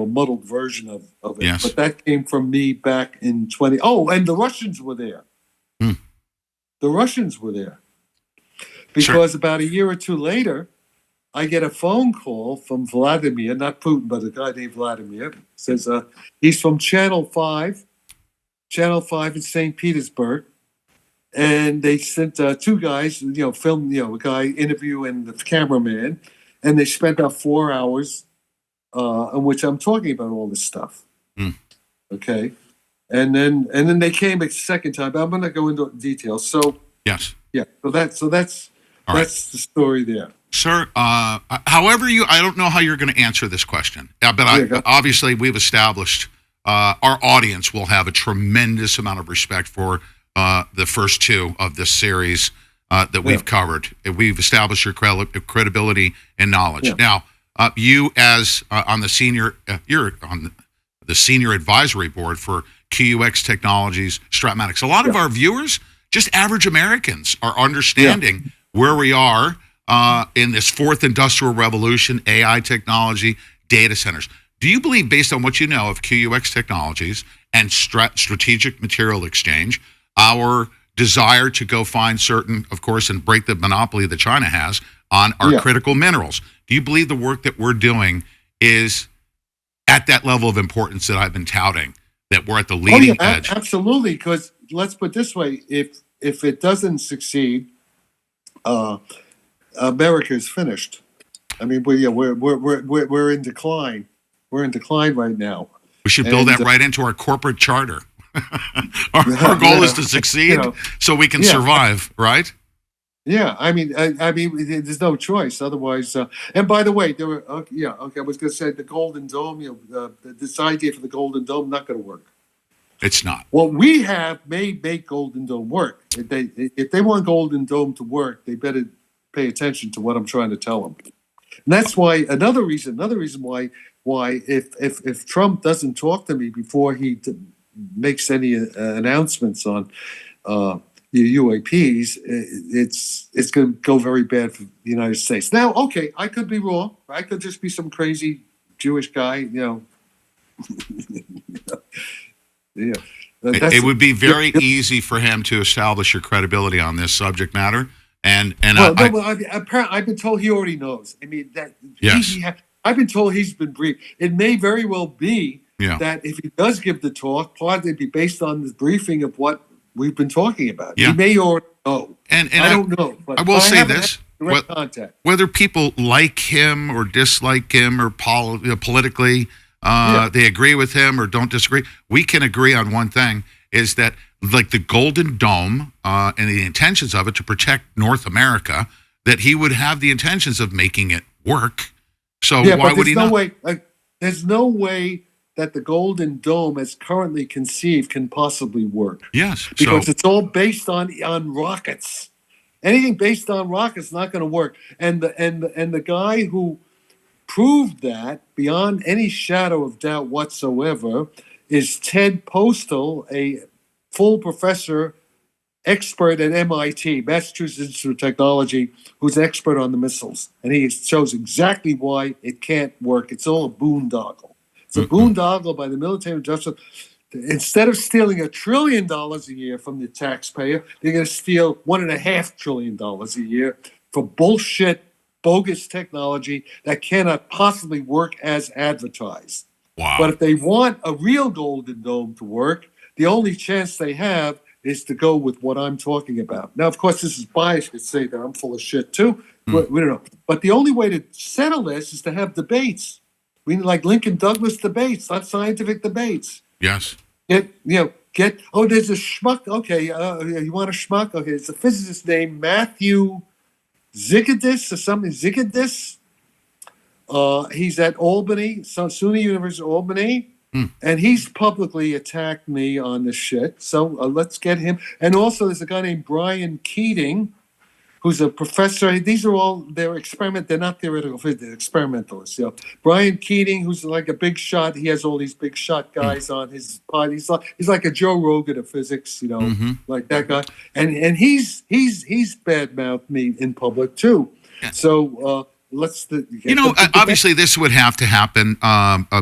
muddled version of it. Yes. But that came from me back in 20. Oh, and the Russians were there. The Russians were there because about a year or two later, I get a phone call from Vladimir, not Putin, but a guy named Vladimir. Says he's from Channel 5 in St. Petersburg. And they sent two guys, filmed, a guy interviewing the cameraman. And they spent about 4 hours in which I'm talking about all this stuff. Okay, and then they came a second time. But I'm going to go into details. So Yes. yeah, so that's All right. that's the story there. Sir, however I don't know how you're going to answer this question, but Yeah, obviously we've established our audience will have a tremendous amount of respect for the first two of this series that we've covered. We've established your credibility and knowledge. Yeah. Now, you as on the senior, you're on the senior advisory board for QUX Technologies, Stratmatics. A lot of our viewers, just average Americans, are understanding where we are in this fourth industrial revolution, AI technology, data centers. Do you believe, based on what you know of QUX Technologies and strategic material exchange, our desire to go find certain, of course, and break the monopoly that China has on our critical minerals, do you believe the work that we're doing is at that level of importance that I've been touting, that we're at the leading edge? Absolutely, because let's put it this way: if it doesn't succeed, America is finished. I mean, we're in decline. We're in decline right now. We should build that right into our corporate charter. our goal is to succied so we can survive, right? Yeah, I mean, there's no choice. Otherwise, and by the way, there were I was going to say the Golden Dome. This idea for the Golden Dome not going to work. It's not. What we have may make Golden Dome work. If they want Golden Dome to work, they better pay attention to what I'm trying to tell them. And that's why another reason why if Trump doesn't talk to me before he makes any announcements on the UAPs, it's going to go very bad for the United States. Now, okay, I could be wrong. I could just be some crazy Jewish guy, Yeah. It would be very easy for him to establish your credibility on this subject matter. And I've been told he already knows. I mean, that I've been told he's been briefed. It may very well be that if he does give the talk, partly be based on the briefing of what we've been talking about. Yeah. He may already know. And I don't know. But I will say this: contact. Whether people like him or dislike him or politically, they agree with him or don't disagree, we can agree on one thing: is that like the Golden Dome and the intentions of it to protect North America, that he would have the intentions of making it work. So why would he not? There's no way that the Golden Dome, as currently conceived, can possibly work. Yes, because it's all based on rockets. Anything based on rockets is not going to work. And the guy who proved that beyond any shadow of doubt whatsoever is Ted Postel, a full professor, expert at MIT, Massachusetts Institute of Technology, who's an expert on the missiles. And he shows exactly why it can't work. It's all a boondoggle. It's a boondoggle by the military industrial. Instead of stealing $1 trillion a year from the taxpayer, they're going to steal $1.5 trillion a year for bullshit, bogus technology that cannot possibly work as advertised. Wow. But if they want a real Golden Dome to work, the only chance they have is to go with what I'm talking about. Now, of course, this is biased. You could say that I'm full of shit too. We don't know. But the only way to settle this is to have debates. We need like Lincoln Douglas debates, not scientific debates. Yes. There's a schmuck. Okay, you want a schmuck? Okay, it's a physicist named Matthew Zigidis or something. Zigidis. He's at Albany, SUNY University of Albany. And he's publicly attacked me on this shit. So let's get him. And also there's a guy named Brian Keating, who's a professor. These are all, they're not theoretical physics, they're experimentalists. Brian Keating, who's like a big shot. He has all these big shot guys on his pod. He's like a Joe Rogan of physics, like that guy. And he's badmouthed me in public too. Yeah. So obviously this would have to happen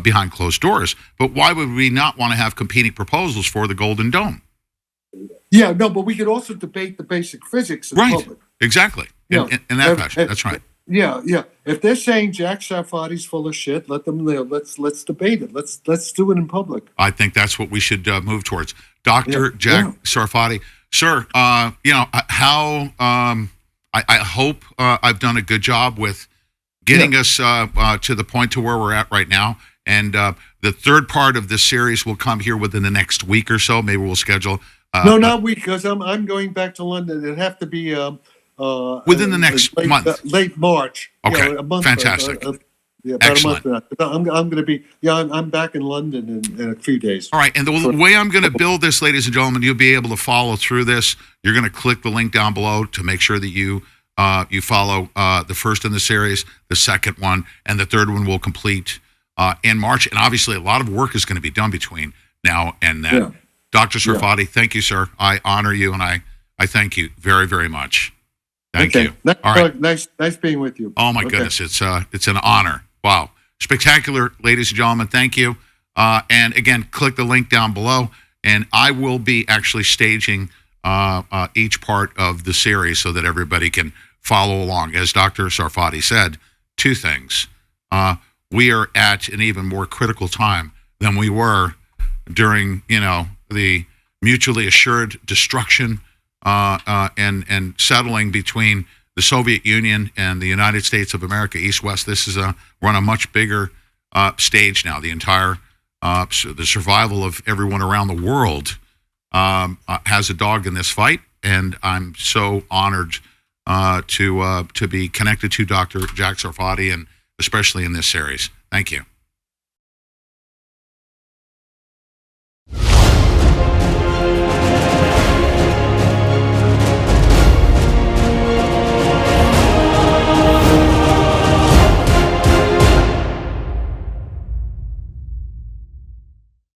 behind closed doors, but why would we not want to have competing proposals for the Golden Dome? Yeah, no, but we could also debate the basic physics in public. Exactly. In that fashion. That's right. Yeah. If they're saying Jack Sarfatti's full of shit, let them live. Let's debate it. Let's do it in public. I think that's what we should move towards. Dr. Jack Sarfatti. Sir, how I hope I've done a good job with getting us to the point to where we're at right now. And The third part of this series will come here within the next week or so. Maybe we'll schedule. No, not week, because I'm going back to London. It'd have to be Within the next month. late March. Okay, Yeah, a month. fantastic. Yeah, about Excellent. a month. I'm going to be. Yeah, I'm back in London in a few days. All right, and the way I'm going to build this, ladies and gentlemen, you'll be able to follow through this. You're going to click the link down below to make sure that you follow the first in the series, the second one, and the third one will complete in March. And obviously, a lot of work is going to be done between now and then. Yeah. Dr. Sarfatti, thank you, sir. I honor you, and I thank you very, very much. Thank you. All right. Nice being with you. Oh my goodness, it's an honor. Wow, spectacular, ladies and gentlemen. Thank you. And again, click the link down below, and I will be actually staging each part of the series so that everybody can follow along. As Dr. Sarfatti said, two things: we are at an even more critical time than we were during, the mutually assured destruction and settling between the Soviet Union and the United States of America, East-West. We're on a much bigger stage now. The entire the survival of everyone around the world has a dog in this fight, and I'm so honored to be connected to Dr. Jack Sarfatti, and especially in this series. Thank you.